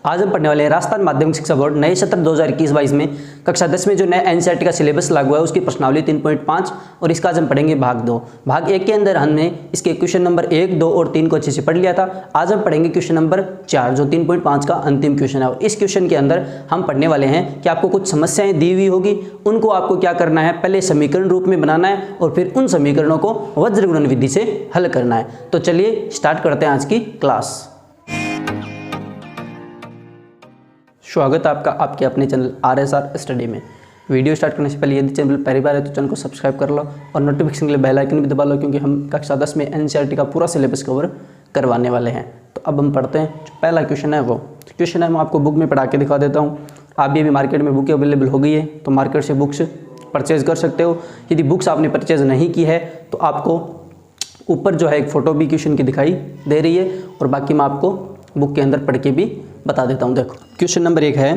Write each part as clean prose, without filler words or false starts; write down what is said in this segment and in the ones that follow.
आज हम पढ़ने वाले हैं राजस्थान माध्यमिक शिक्षा बोर्ड नए सत्र 2021-22 में कक्षा 10 में जो नया एनसीईआरटी का सिलेबस लागू है उसकी प्रश्नावली 3.5 और इसका आज हम पढ़ेंगे भाग 2। भाग 1 के अंदर हमने इसके क्वेश्चन नंबर 1, 2 और 3 को अच्छे से पढ़ लिया था। आज हम पढ़ेंगे क्वेश्चन नंबर 4 जो 3.5 का अंतिम क्वेश्चन है। और इस क्वेश्चन के अंदर हम पढ़ने वाले हैं कि आपको कुछ समस्याएं दी हुई होगी, उनको आपको क्या करना है, पहले समीकरण रूप में बनाना है और फिर उन समीकरणों को वज्र गुणन विधि से हल करना है। तो चलिए स्टार्ट करते हैं आज की क्लास। स्वागत है आपका आपके अपने चैनल RSR स्टडी में। वीडियो स्टार्ट करने से पहले यदि चैनल पहली बार है तो चैनल को सब्सक्राइब कर लो और नोटिफिकेशन के लिए बेल आइकन भी दबा लो, क्योंकि हम कक्षा 10 में एनसीईआरटी का पूरा सिलेबस कवर करवाने वाले हैं। तो अब हम पढ़ते हैं। जो पहला क्वेश्चन है वो क्वेश्चन है मैं आपको बुक में पढ़ा के दिखा देता हूँ। आप भी अभी मार्केट में बुक अवेलेबल हो गई है तो मार्केट से बुक्स परचेज कर सकते हो। यदि बुक्स आपने परचेज नहीं की है तो आपको ऊपर जो है एक फ़ोटो भी क्वेश्चन की दिखाई दे रही है और बाकी मैं आपको बुक के अंदर पढ़ के भी बता देता हूँ। देखो क्वेश्चन नंबर 1 है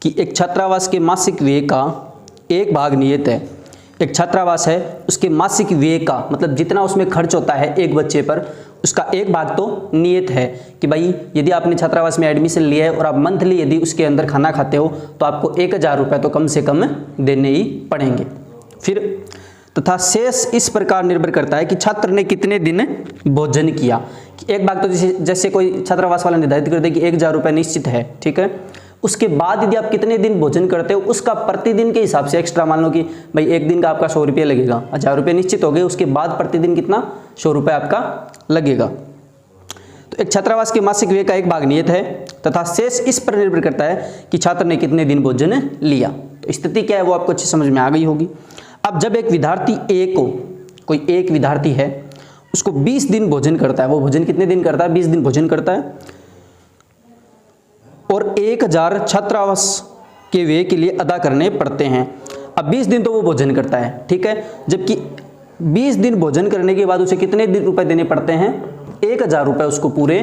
कि एक छात्रावास के मासिक व्यय का एक भाग नियत है। एक छात्रावास है, उसके मासिक व्यय का मतलब जितना उसमें खर्च होता है एक बच्चे पर, उसका एक भाग तो नियत है कि भाई यदि आपने छात्रावास में एडमिशन लिया है और आप मंथली यदि उसके अंदर खाना खाते हो तो आपको 1000 रुपये तो कम से कम देने ही पड़ेंगे। फिर तथा शेष इस प्रकार निर्भर करता है कि छात्र ने कितने दिन भोजन किया। एक भाग तो जैसे कोई छात्रावास वाला निर्धारित कर दे कि 1000 रुपये निश्चित है, ठीक है। उसके बाद यदि आप कितने दिन भोजन करते हो उसका प्रतिदिन के हिसाब से एक्स्ट्रा मान लो कि भाई एक दिन का आपका 100 रुपये लगेगा, 1000 रुपये निश्चित हो गए, उसके बाद प्रतिदिन कितना 100 रुपये आपका लगेगा। तो एक छात्रावास के मासिक व्यय का एक भाग नियत है तथा शेष इस पर निर्भर करता है कि छात्र ने कितने दिन भोजन लिया। तो स्थिति क्या है वो आपको अच्छी समझ में आ गई होगी। अब जब एक विद्यार्थी ए को, कोई एक विद्यार्थी है, उसको 20 दिन भोजन करता है, वो भोजन कितने दिन करता है, 20 दिन भोजन करता है और 1000 छात्रावास के व्यय के लिए अदा करने पड़ते हैं। अब 20 दिन तो वो भोजन करता है, ठीक है, जबकि 20 दिन भोजन करने के बाद उसे कितने दिन रुपए देने पड़ते हैं, 1000 रुपये उसको पूरे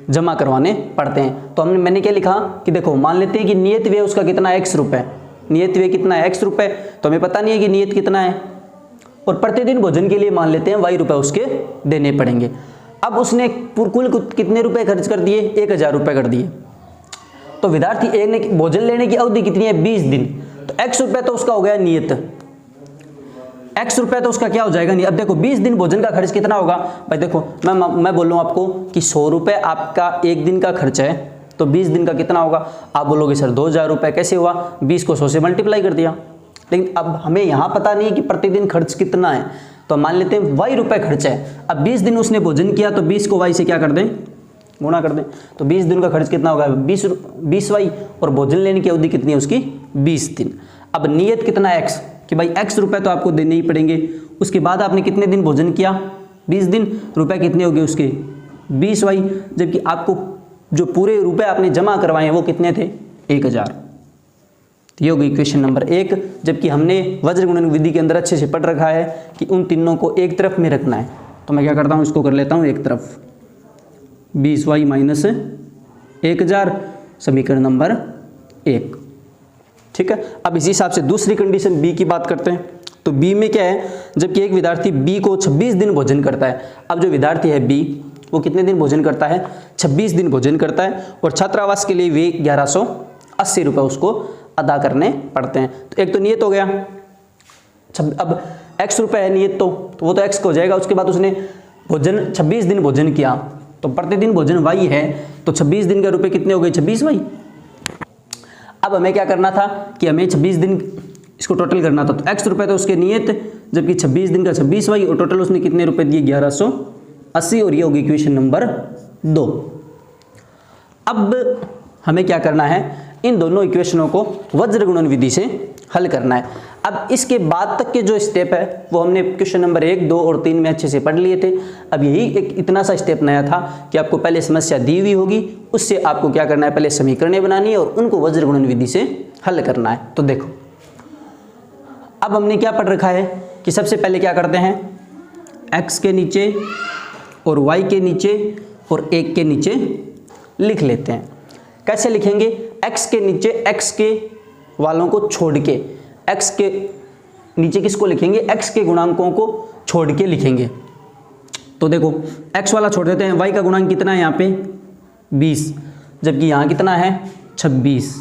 जमा करवाने पड़ते हैं। तो मैंने क्या लिखा कि देखो मान लेते हैं कि नियत व्यय उसका कितना है, X रुपये। नियत व्यय कितना है, X रुपये, तो हमें पता नहीं है कि नियत कितना है और प्रतिदिन भोजन के लिए मान लेते हैं Y रुपये उसके देने पड़ेंगे। अब उसने कुल कितने रुपए खर्च कर दिए, 1000 रुपये कर दिए। तो विद्यार्थी एक ने भोजन लेने की अवधि कितनी है, 20 दिन। तो X रुपये तो उसका हो गया नियत, X रुपये तो उसका क्या हो जाएगा नहीं। अब देखो 20 दिन भोजन का खर्च कितना होगा भाई, देखो मैं बोल रहा हूँ आपको कि 100 रुपये आपका एक दिन का खर्च है तो 20 दिन का कितना होगा। आप बोलोगे सर 2000 रुपये कैसे हुआ, 20 को 100 से मल्टीप्लाई कर दिया। लेकिन अब हमें यहाँ पता नहीं है कि प्रतिदिन खर्च कितना है, तो मान लेते हैं Y रुपये खर्च है। अब 20 दिन उसने भोजन किया तो 20 को Y से क्या कर दें, गुणा कर दें। तो 20 दिन का खर्च कितना होगा, 20 Y और भोजन लेने की अवधि कितनी है उसकी, 20 दिन। अब नियत कितना है X कि भाई X रुपये तो आपको देने ही पड़ेंगे। उसके बाद आपने कितने दिन भोजन किया, 20 दिन, रुपये कितने हो गए उसके 20 Y, जबकि आपको जो पूरे रुपए आपने जमा करवाए हैं वो कितने थे, 1000। ये हो गई क्वेश्चन नंबर 1। जबकि हमने वज्र गुणन विधि के अंदर अच्छे से पढ़ रखा है कि उन तीनों को एक तरफ में रखना है। तो मैं क्या करता हूँ, इसको कर लेता हूँ एक तरफ, 20Y माइनस 1000, समीकरण नंबर 1, ठीक है। अब इसी हिसाब से दूसरी कंडीशन B की बात करते हैं। तो B में क्या है, जबकि एक विद्यार्थी B को 26 दिन भोजन करता है। अब जो विद्यार्थी है B वो कितने दिन भोजन करता है, 26 दिन भोजन करता है और छात्रावास के लिए वे 1180 रुपये उसको अदा करने पड़ते हैं। तो एक तो नियत हो गया, अब X रुपये है नियत, तो वो तो X हो जाएगा। उसके बाद उसने भोजन 26 दिन भोजन किया तो प्रतिदिन भोजन Y है, तो 26 दिन के रुपये कितने हो गए, 26Y। अब हमें क्या करना था कि हमें 26 दिन इसको टोटल करना था। तो X रुपये तो उसके नियत, जबकि 26 दिन का 26Y और टोटल उसने कितने रुपए दिए, 1180, और ये होगी इक्वेशन नंबर 2। अब हमें क्या करना है, इन दोनों इक्वेशनों को वज्र गुणन विधि से हल करना है। अब इसके बाद तक के जो स्टेप है वो हमने क्वेश्चन नंबर 1, 2 और 3 में अच्छे से पढ़ लिए थे। अब यही एक इतना सा स्टेप नया था कि आपको पहले समस्या दी हुई होगी, उससे आपको क्या करना है, पहले समीकरणें बनानी है और उनको वज्र गुणन विधि से हल करना है। तो देखो अब हमने क्या पढ़ रखा है कि सबसे पहले क्या करते हैं, X के नीचे और Y के नीचे और 1 के नीचे लिख लेते हैं। कैसे लिखेंगे, X के नीचे X के वालों को छोड़ के, X के नीचे किसको लिखेंगे, X के गुणांकों को छोड़ के लिखेंगे। तो देखो X वाला छोड़ देते हैं, Y का गुणांक कितना है यहाँ पे 20, जबकि यहाँ कितना है 26,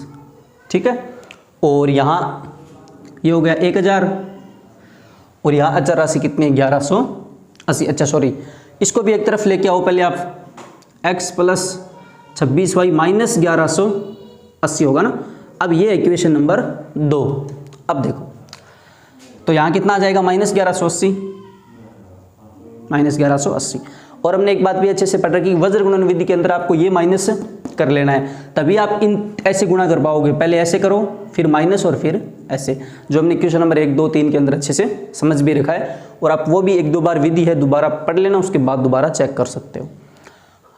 ठीक है। और यहाँ ये हो गया 1000 और यहाँ अचर राशि कितनी है 1180। अच्छा सॉरी, इसको भी एक तरफ लेके आओ पहले आप, x प्लस 26y माइनस 1180 होगा ना। अब ये इक्वेशन नंबर 2। अब देखो तो यहाँ कितना आ जाएगा -1180, -1180। और हमने एक बात भी अच्छे से पढ़ रखी, वज्र गुणन विधि के अंदर आपको ये माइनस कर लेना है, तभी आप इन ऐसे गुणा कर पाओगे। पहले ऐसे करो, फिर माइनस और फिर ऐसे, जो हमने क्वेश्चन नंबर 1, 2, 3 के अंदर अच्छे से समझ भी रखा है। और आप वो भी 1-2 बार विधि है, दोबारा पढ़ लेना, उसके बाद दोबारा चेक कर सकते हो।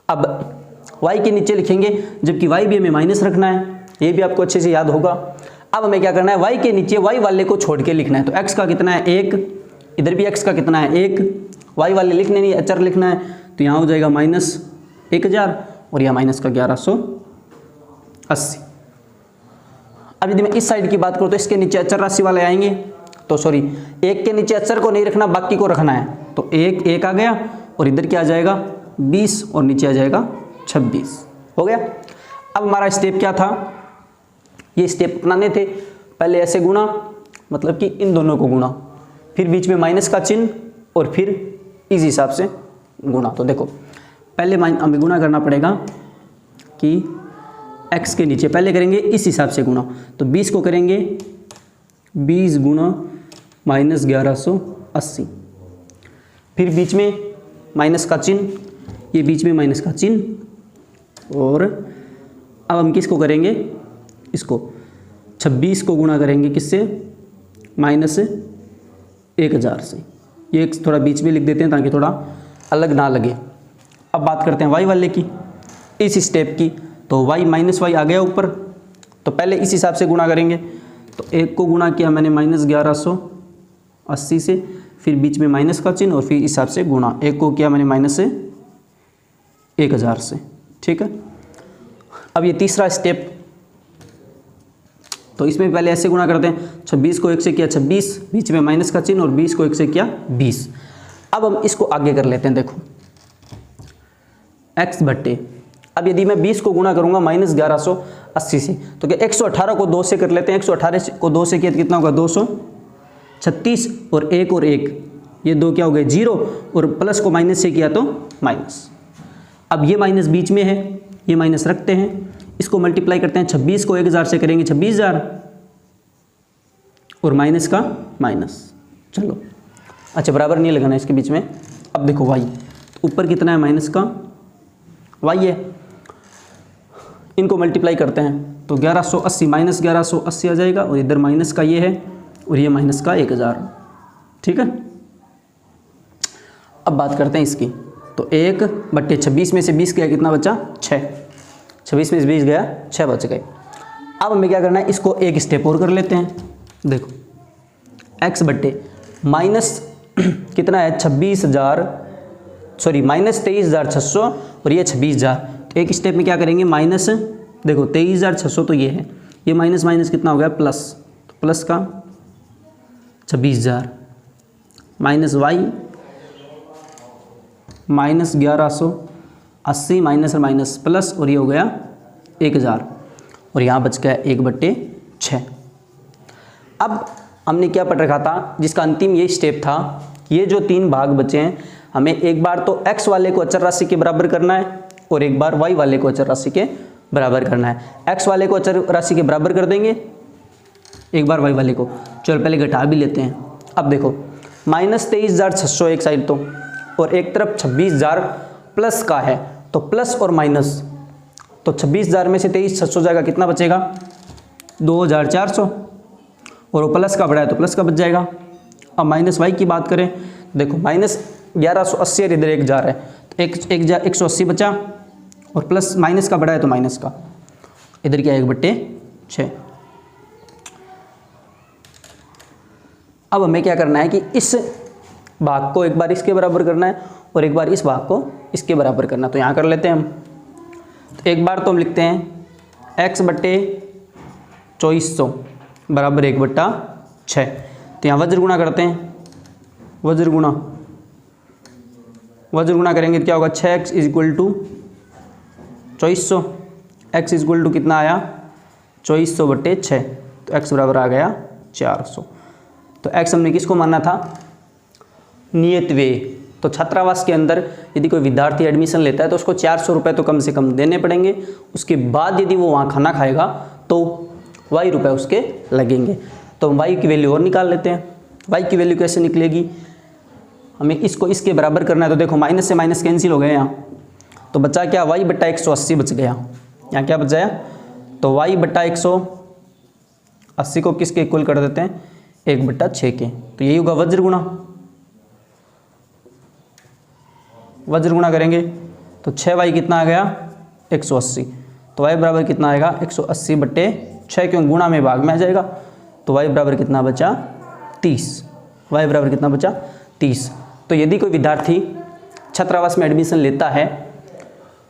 अब y के नीचे लिखेंगे, जबकि y भी हमें माइनस रखना है, ये भी आपको अच्छे से याद होगा। अब हमें क्या करना है, y के नीचे y वाले को छोड़ के लिखना है। तो x का कितना है 1, इधर भी x का कितना है 1, y वाले लिखने नहीं, अचर लिखना है। तो यहाँ हो जाएगा -1000 और यहाँ माइनस का 1180। अब यदि मैं इस साइड की बात करूँ तो इसके नीचे अचर राशि वाले आएंगे, तो सॉरी 1 के नीचे अचर को नहीं रखना, बाकी को रखना है। तो 1 आ गया और इधर क्या आ जाएगा 20 और नीचे आ जाएगा 26, हो गया। अब हमारा स्टेप क्या था, ये स्टेप अपनाने थे, पहले ऐसे गुणा, मतलब कि इन दोनों को गुणा, फिर बीच में माइनस का चिन्ह और फिर इस हिसाब से गुणा। तो देखो पहले हमें गुणा करना पड़ेगा कि x के नीचे पहले करेंगे इस हिसाब से गुणा, तो 20 को करेंगे 20 गुणा -1180, फिर बीच में माइनस का चिन्ह, ये बीच में माइनस का चिन्ह। और अब हम किसको करेंगे, इसको 26 को गुणा करेंगे किससे, -1000 से। ये थोड़ा बीच में लिख देते हैं ताकि थोड़ा अलग ना लगे। अब बात करते हैं y वाले की, इस स्टेप की। तो y -y आ गया ऊपर, तो पहले इस हिसाब से गुणा करेंगे। तो 1 को गुणा किया मैंने -1180 से, फिर बीच में माइनस का चिन्ह और फिर इस हिसाब से गुणा। 1 को किया मैंने -1000 से, ठीक है। अब ये तीसरा स्टेप, तो इसमें पहले ऐसे गुणा करते हैं, 26 को 1 से किया 26, बीच में माइनस का चिन्ह और 20 को 1 से किया 20। अब हम इसको आगे कर लेते हैं। देखो x बट्टे, अब यदि मैं 20 को गुणा करूंगा -1180 से, तो क्या 118 को 2 से कर लेते हैं। 118 को 2 से किया तो कितना होगा 236 और 1 और 1, ये 2 क्या हो गए 0, और प्लस को माइनस से किया तो माइनस। अब ये माइनस बीच में है, ये माइनस रखते हैं, इसको मल्टीप्लाई करते हैं। 26 को 1000 से करेंगे 26000 और माइनस का माइनस, चलो अच्छा बराबर नहीं लगाना इसके बीच में। अब देखो y, ऊपर कितना है माइनस का y है, इनको मल्टीप्लाई करते हैं तो 1180 -1180 आ जाएगा, और इधर माइनस का ये है और ये माइनस का 1000, ठीक है। अब बात करते हैं इसकी, तो 1/26 में से 20 गया, कितना बचा 6, 26 में से 20 गया 6 बच गए। अब हमें क्या करना है, इसको एक स्टेप और कर लेते हैं। देखो x बट्टे माइनस कितना है 23,600 और ये 26,000। तो एक स्टेप में क्या करेंगे, माइनस, देखो 23,600 तो ये है, ये माइनस माइनस कितना हो गया प्लस, तो प्लस का 26,000 माइनस y -1180 माइनस और माइनस प्लस, और ये हो गया 1000 और यहाँ बच गया 1/6। अब हमने क्या पढ़ रखा था, जिसका अंतिम ये स्टेप था, ये जो 3 भाग बचे हैं, हमें एक बार तो x वाले को अचर राशि के बराबर करना है और एक बार y वाले को अचर राशि के बराबर करना है। x वाले को अचर राशि के बराबर कर देंगे, एक बार y वाले को, चलो पहले घटा भी लेते हैं। अब देखो -23,600 एक साइड तो, और एक तरफ 26,000 प्लस का है, तो प्लस और माइनस, तो 26,000 में से 23,600 जाएगा, कितना बचेगा 2,400, और वो प्लस का बढ़ा है तो प्लस का बच जाएगा। अब माइनस y की बात करें, देखो -1180 इधर 1 जा रहा है, तो 180 बचा, और प्लस माइनस का बढ़ा है तो माइनस का, इधर क्या 1/6। अब हमें क्या करना है कि इस भाग को एक बार इसके बराबर करना है और एक बार इस भाग को इसके बराबर करना है। तो यहाँ कर लेते हैं हम, तो एक बार तो हम लिखते हैं x/2400 बराबर 1/6। तो यहाँ वज्र गुणा करते हैं, वज्र गुणा करेंगे तो क्या होगा 6x = 2400 x इक्वल टू कितना आया 2400/6, तो x बराबर आ गया 400। तो x हमने किसको माना था, नियत व्यय। तो छात्रावास के अंदर यदि कोई विद्यार्थी एडमिशन लेता है तो उसको 400 रुपये तो कम से कम देने पड़ेंगे। उसके बाद यदि वो वहाँ खाना खाएगा तो y रुपये उसके लगेंगे। तो हम y की वैल्यू और निकाल लेते हैं। y की वैल्यू कैसे निकलेगी, हमें इसको इसके बराबर करना है। तो देखो माइनस से माइनस कैंसिल हो गए यहाँ, तो बचा क्या y/180 बच गया। यहाँ क्या बच गया, तो y/180 को किसके इक्वल कर देते हैं 1/6 के। तो यही होगा वज्र गुणा, वज्र गुणा करेंगे तो 6y कितना आ गया 180। तो y बराबर कितना आएगा 180/6, क्यों गुणा में भाग में आ जाएगा। तो y बराबर कितना बचा 30, y बराबर कितना बचा 30। तो यदि कोई विद्यार्थी छात्रावास में एडमिशन लेता है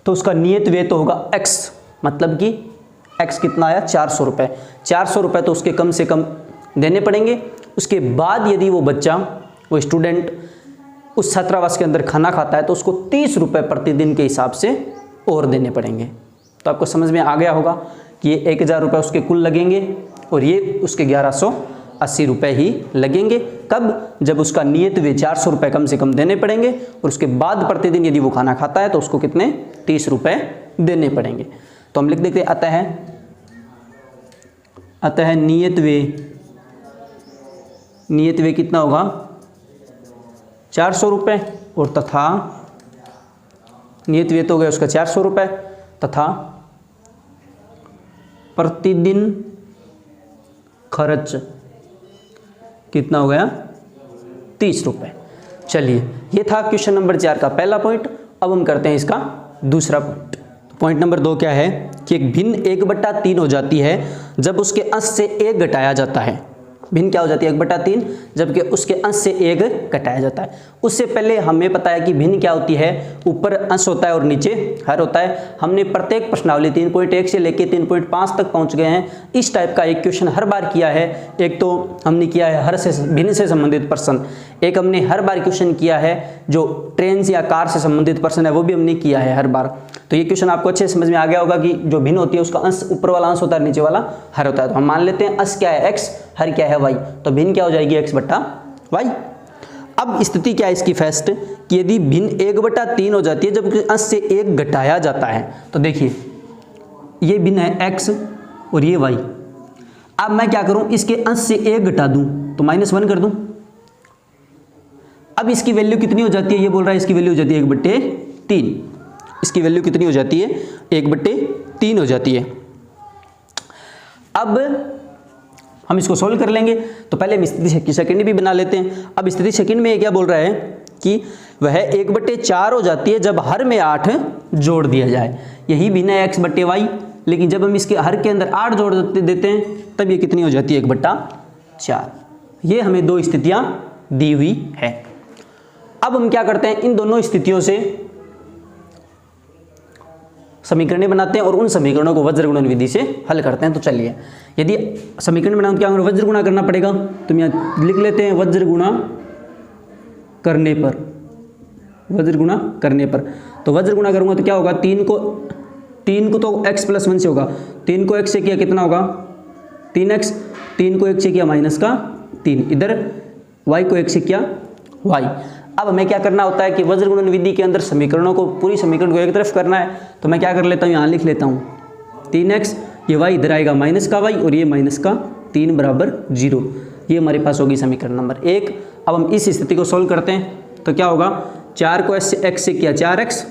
तो उसका नियत व्यय तो होगा x, मतलब कि x कितना आया 400 रुपये। 400 रुपये तो उसके कम से कम देने पड़ेंगे। उसके बाद यदि वो बच्चा, वो स्टूडेंट उस छात्रावास के अंदर खाना खाता है तो उसको 30 रुपये प्रतिदिन के हिसाब से और देने पड़ेंगे। तो आपको समझ में आ गया होगा कि ये 1000 रुपये उसके कुल लगेंगे और ये उसके 1180 रुपये ही लगेंगे। कब, जब उसका नियत व्यय 400 रुपये कम से कम देने पड़ेंगे और उसके बाद प्रतिदिन यदि वो खाना खाता है तो उसको कितने 30 रुपये देने पड़ेंगे। तो हम लिख देते हैं अतः नियत व्यय कितना होगा 400 रुपये, और तथा नियत व्यय तो हो गया उसका 400 रुपये, तथा प्रतिदिन खर्च कितना हो गया 30 रुपये। चलिए, ये था क्वेश्चन नंबर 4 का पहला पॉइंट। अब हम करते हैं इसका दूसरा पॉइंट। पॉइंट नंबर 2 क्या है कि एक भिन्न 1/3 हो जाती है जब उसके अंश से 1 घटाया जाता है। भिन्न क्या हो जाती है 1/3, जबकि उसके अंश से 1 घटाया जाता है। उससे पहले हमें पता है कि भिन्न क्या होती है, ऊपर अंश होता है और नीचे हर होता है। हमने प्रत्येक प्रश्नावली 3.1 से लेकर 3.5 तक पहुंच गए हैं। इस टाइप का एक क्वेश्चन हर बार किया है। एक तो हमने किया है हर से भिन्न से संबंधित प्रश्न, एक हमने हर बार क्वेश्चन किया है जो ट्रेन या कार से संबंधित प्रश्न है वो भी हमने किया है हर बार। तो ये क्वेश्चन आपको अच्छे समझ में आ गया होगा कि जो भिन्न होती है उसका अंश ऊपर वाला अंश होता है, नीचे वाला हर होता है। तो हम मान लेते हैं अंश क्या है x, हर क्या है y, तो भिन्न क्या हो जाएगी x/y। अब स्थिति क्या है इसकी फर्स्ट, कि यदि भिन्न 1/3 हो जाती है जबकि अंश से 1 घटाया जाता है। तो देखिए ये भिन्न है x और ये y। अब मैं क्या करूं, इसके अंश से 1 घटा दूं तो -1 कर दूं। अब इसकी वैल्यू कितनी हो जाती है, ये बोल रहा है इसकी वैल्यू हो जाती है 1/3। इसकी वैल्यू कितनी हो जाती है 1/3 हो जाती है। अब हम इसको सोल्व कर लेंगे। तो पहले हम स्थिति सेकंड भी बना लेते हैं। अब स्थिति सेकंड में क्या बोल रहा है कि वह 1/4 हो जाती है जब हर में 8 जोड़ दिया जाए। यही भिन्न है x/y, लेकिन जब हम इसके हर के अंदर 8 जोड़ देते हैं तब ये कितनी हो जाती है 1/4। ये हमें 2 स्थितियां दी हुई है। अब हम क्या करते हैं, इन दोनों स्थितियों से समीकरण बनाते हैं और उन समीकरणों को वज्र गुणन विधि से हल करते हैं। तो चलिए, यदि समीकरण बनाओ तो क्या होगा, वज्र गुणा करना पड़ेगा। तो हम यहाँ लिख लेते हैं वज्र गुणा करने पर, वज्र गुणा करने पर। तो वज्र गुणा करूंगा तो क्या होगा, 3 को तो x+1 से होगा, 3 को x से किया कितना होगा 3x, 3 को 1 से किया -3, इधर y को 1 से किया y। अब हमें क्या करना होता है कि वज्र गुणन विधि के अंदर समीकरणों को, पूरी समीकरण को एक तरफ करना है। तो मैं क्या कर लेता हूँ, यहाँ लिख लेता हूँ 3x, ये y इधर आएगा माइनस का y और ये माइनस का 3 = 0। ये हमारे पास होगी समीकरण नंबर 1। अब हम इस स्थिति को सोल्व करते हैं तो क्या होगा, 4 को x से किया 4x,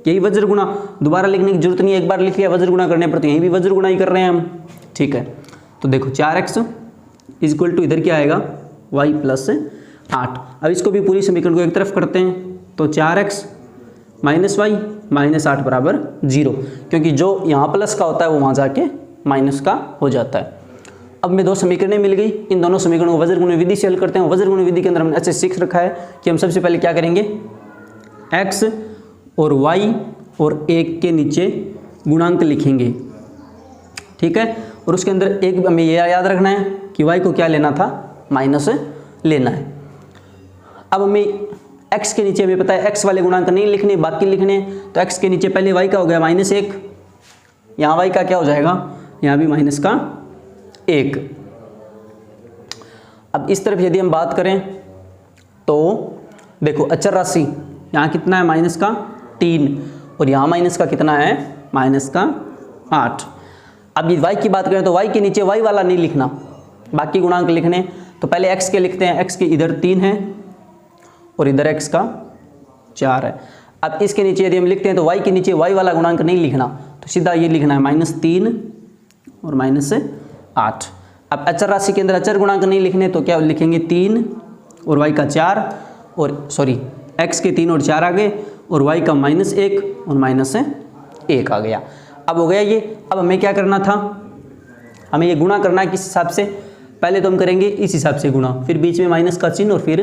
यही वज्र गुणा, दोबारा लिखने की जरूरत नहीं है, एक बार लिख लिया वज्र गुणा करने पर, तो यहीं भी वज्र गुणा ही कर रहे हैं हम। ठीक है, तो देखो 4x = इधर क्या आएगा y+8। अब इसको भी पूरी समीकरण को एक तरफ करते हैं तो 4x - y -8 = 0, क्योंकि जो यहाँ प्लस का होता है वो वहाँ जाके माइनस का हो जाता है। अब में 2 समीकरणें मिल गई, इन दोनों समीकरणों को वज्र गुणन विधि से हल करते हैं। वज्र गुणन विधि के अंदर हमने अच्छे सीख रखा है कि हम सबसे पहले क्या करेंगे, x और y और 1 के नीचे गुणांक लिखेंगे। ठीक है, और उसके अंदर एक हमें ये याद रखना है कि y को क्या लेना था, माइनस लेना है। अब हमें x के नीचे हमें पता है x वाले गुणांक नहीं लिखने, बाकी लिखने। तो x के नीचे पहले y का हो गया -1, यहाँ y का क्या हो जाएगा, यहाँ भी माइनस का 1। अब इस तरफ यदि हम बात करें तो देखो अचर राशि यहाँ कितना है, माइनस का 3, और यहाँ माइनस का कितना है, माइनस का 8। अब ये y की बात करें तो y के नीचे y वाला नहीं लिखना, बाकी गुणांक लिखने। तो पहले x के लिखते हैं, x के इधर 3 है और इधर x का 4 है। अब इसके नीचे यदि हम लिखते हैं तो y के नीचे y वाला गुणांक नहीं लिखना, तो सीधा ये लिखना है -3 और -8। अब अचर राशि के अंदर अचर गुणांक नहीं लिखने, तो क्या लिखेंगे 3 और y का 4, और सॉरी x के 3 और 4 आ गए, और y का -1 और -1 आ गया। अब हो गया ये। अब हमें क्या करना था, हमें ये गुणा करना है किस हिसाब से, पहले तो हम करेंगे इस हिसाब से गुणा, फिर बीच में माइनस का चिन्ह और फिर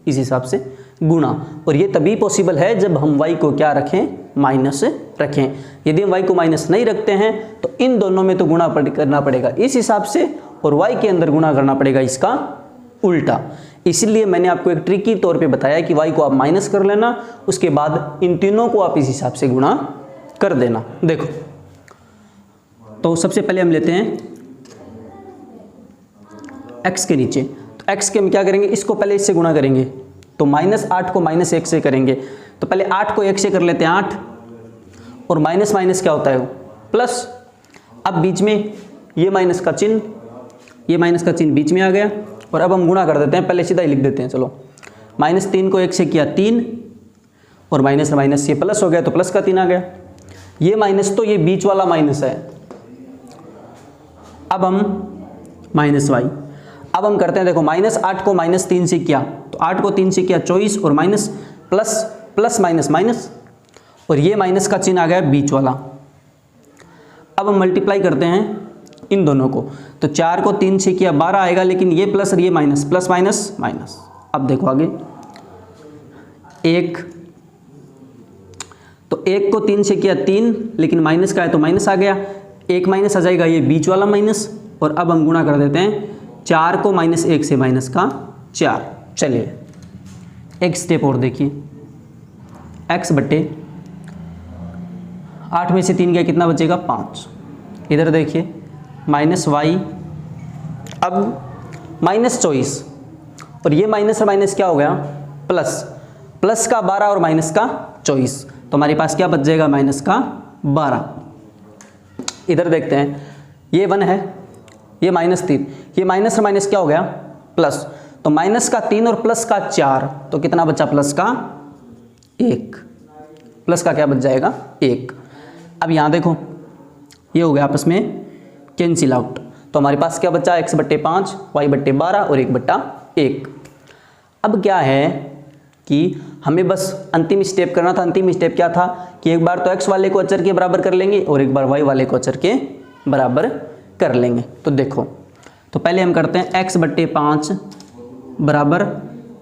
इस हिसाब से गुणा। और ये तभी पॉसिबल है जब हम y को क्या रखें, माइनस रखें। यदि हम y को माइनस नहीं रखते हैं तो इन दोनों में तो गुणा करना पड़ेगा इस हिसाब से, और y के अंदर गुणा करना पड़ेगा इसका उल्टा। इसलिए मैंने आपको एक ट्रिकी तौर पे बताया कि y को आप माइनस कर लेना, उसके बाद इन तीनों को आप इस हिसाब से गुणा कर देना। देखो तो सबसे पहले हम लेते हैं x के नीचे, तो x के हम क्या करेंगे, इसको पहले इससे गुणा करेंगे, तो -8 को -1 से करेंगे। तो पहले 8 को 1 से कर लेते हैं 8, और माइनस माइनस क्या होता है वो प्लस। अब बीच में ये माइनस का चिन्ह, ये माइनस का चिन्ह बीच में आ गया, और अब हम गुणा कर देते हैं, पहले सीधा ही लिख देते हैं। चलो -3 को 1 से किया 3, और माइनस माइनस ये प्लस हो गया, तो प्लस का 3 आ गया। ये माइनस तो ये बीच वाला माइनस है। अब हम -y, अब हम करते हैं, देखो -8 को -3 से किया, तो 8 को 3 से किया 24, और minus plus plus minus minus, और ये माइनस का चिन्ह आ गया बीच वाला। अब हम मल्टीप्लाई करते हैं इन दोनों को, तो 4 को 3 से किया 12 आएगा, लेकिन ये प्लस और ये माइनस, प्लस माइनस माइनस। अब देखो आगे 1, तो 1 को 3 से किया 3, लेकिन माइनस का है तो माइनस आ गया, 1 माइनस आ जाएगा, ये बीच वाला माइनस। और अब हम गुणा कर देते हैं, 4 को -1 से माइनस का 4। चलिए एक स्टेप और देखिए, x बट्टे 8 में से 3 गया, कितना बचेगा 5। इधर देखिए -y, अब -24, और ये माइनस और माइनस क्या हो गया प्लस, प्लस का 12 और माइनस का 24, तो हमारे पास क्या बच जाएगा, माइनस का 12। इधर देखते हैं, ये 1 है, ये -3, ये माइनस और माइनस क्या हो गया प्लस, तो माइनस का 3 और प्लस का 4, तो कितना बचा, प्लस का 1, प्लस का क्या बच जाएगा 1। अब यहाँ देखो ये हो गया आपस में कैंसिल आउट, तो हमारे पास क्या बचा, x बट्टे 5, y बट्टे 12 और 1/1। अब क्या है कि हमें बस अंतिम स्टेप करना था। अंतिम स्टेप क्या था कि एक बार तो x वाले को अचर के बराबर कर लेंगे, और एक बार y वाले को अचर के बराबर कर लेंगे। तो देखो, तो पहले हम करते हैं x बट्टे 5 बराबर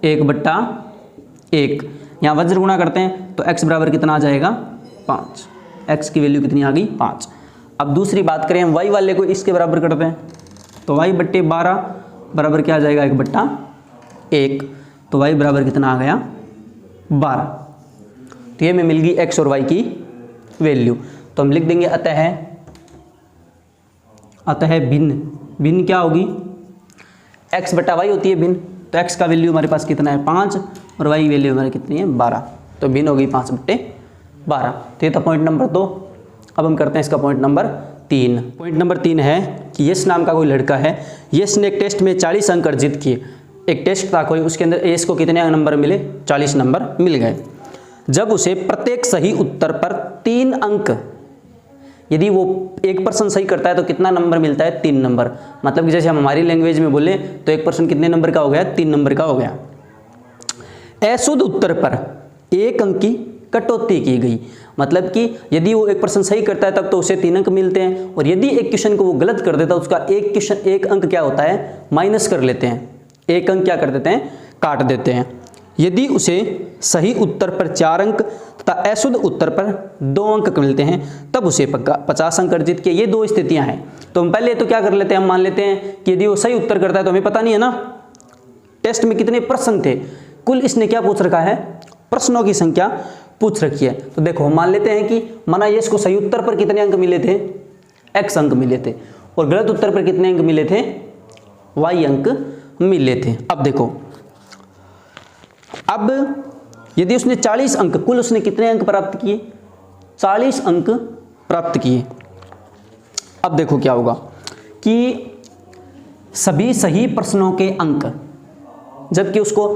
1/1, यहाँ वज्र गुणा करते हैं, तो x बराबर कितना आ जाएगा 5, x की वैल्यू कितनी आ गई 5। अब दूसरी बात करें, हम y वाले को इसके बराबर करते हैं, तो y बट्टे 12 बराबर क्या आ जाएगा 1/1, तो y बराबर कितना आ गया 12। तो ये में मिल गई x और y की वैल्यू, तो हम लिख देंगे अतः भिन्न, भिन्न क्या होगी, x बटा y होती है भिन्न, तो x का वैल्यू हमारे पास कितना है 5, और y वैल्यू हमारी कितनी है 12, तो भिन्न होगी 5/12। तो ये था पॉइंट नंबर 2। अब हम करते हैं इसका पॉइंट नंबर 3। पॉइंट नंबर 3 है कि यश नाम का कोई लड़का है, यश ने एक टेस्ट में 40 अंक अर्जित किए। एक टेस्ट था कोई, उसके अंदर यश को कितने नंबर मिले, 40 नंबर मिल गए। जब उसे प्रत्येक सही उत्तर पर 3 अंक, यदि वो एक पर्सन सही करता है तो कितना नंबर मिलता है 3 नंबर, मतलब कि जैसे हम हमारी लैंग्वेज में बोले तो एक पर्सन कितने नंबर का हो गया, 3 नंबर का हो गया। अशुद्ध उत्तर पर 1 अंक की कटौती की गई, मतलब कि यदि वो एक पर्सन सही करता है तब तो उसे 3 अंक मिलते हैं, और यदि एक क्वेश्चन को वो गलत कर देता है उसका एक अंक क्या होता है, माइनस कर लेते हैं, 1 अंक क्या कर देते हैं, काट देते हैं। यदि उसे सही उत्तर पर 4 अंक तथा अशुद्ध उत्तर पर 2 अंक मिलते हैं तब उसे 50 अंक अर्जित किए। ये 2 स्थितियां हैं। तो हम पहले तो क्या कर लेते हैं, हम मान लेते हैं कि यदि वो सही उत्तर करता है तो हमें पता नहीं है ना टेस्ट में कितने प्रश्न थे, कुल इसने क्या पूछ रखा है, प्रश्नों की संख्या पूछ रखी है। तो देखो हम मान लेते हैं कि माना यश को सही उत्तर पर कितने अंक मिले थे, x अंक मिले थे और गलत उत्तर पर कितने अंक मिले थे, y अंक मिले थे। अब देखो, अब यदि उसने 40 अंक, कुल उसने कितने अंक प्राप्त किए, 40 अंक प्राप्त किए। अब देखो क्या होगा कि सभी सही प्रश्नों के अंक, जबकि उसको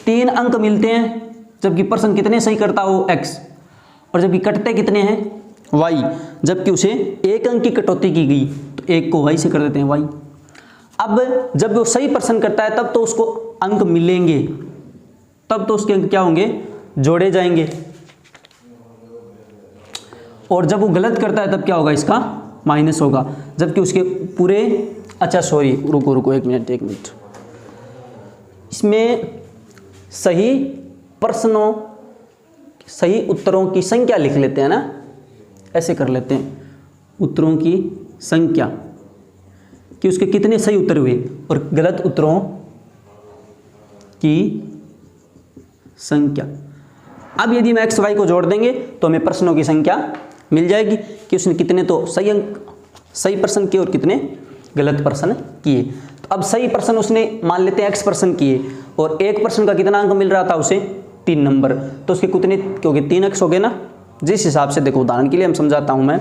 3 अंक मिलते हैं, जबकि प्रश्न कितने सही करता हो x, और जबकि कटते कितने हैं y, जबकि उसे 1 अंक की कटौती की गई तो 1 को y से कर देते हैं y। अब जब वो सही प्रश्न करता है तब तो उसको अंक मिलेंगे, तब तो उसके अंक क्या होंगे, जोड़े जाएंगे, और जब वो गलत करता है तब क्या होगा, इसका माइनस होगा, जबकि उसके पूरे, अच्छा सॉरी रुको एक मिनट, इसमें सही प्रश्नों, सही उत्तरों की संख्या लिख लेते हैं ना, ऐसे कर लेते हैं, उत्तरों की संख्या कि उसके कितने सही उत्तर हुए और गलत उत्तरों की संख्या। अब यदि मैं x y को जोड़ देंगे तो हमें प्रश्नों की संख्या मिल जाएगी कि उसने कितने तो सही अंक, सही प्रश्न किए और कितने गलत प्रश्न किए। तो अब सही प्रश्न उसने मान लेते हैं x प्रश्न किए और एक प्रश्न का कितना अंक मिल रहा था उसे, 3 नंबर, तो उसके कितने, क्योंकि 3x हो गए ना। जिस हिसाब से देखो, उदाहरण के लिए हम समझाता हूं मैं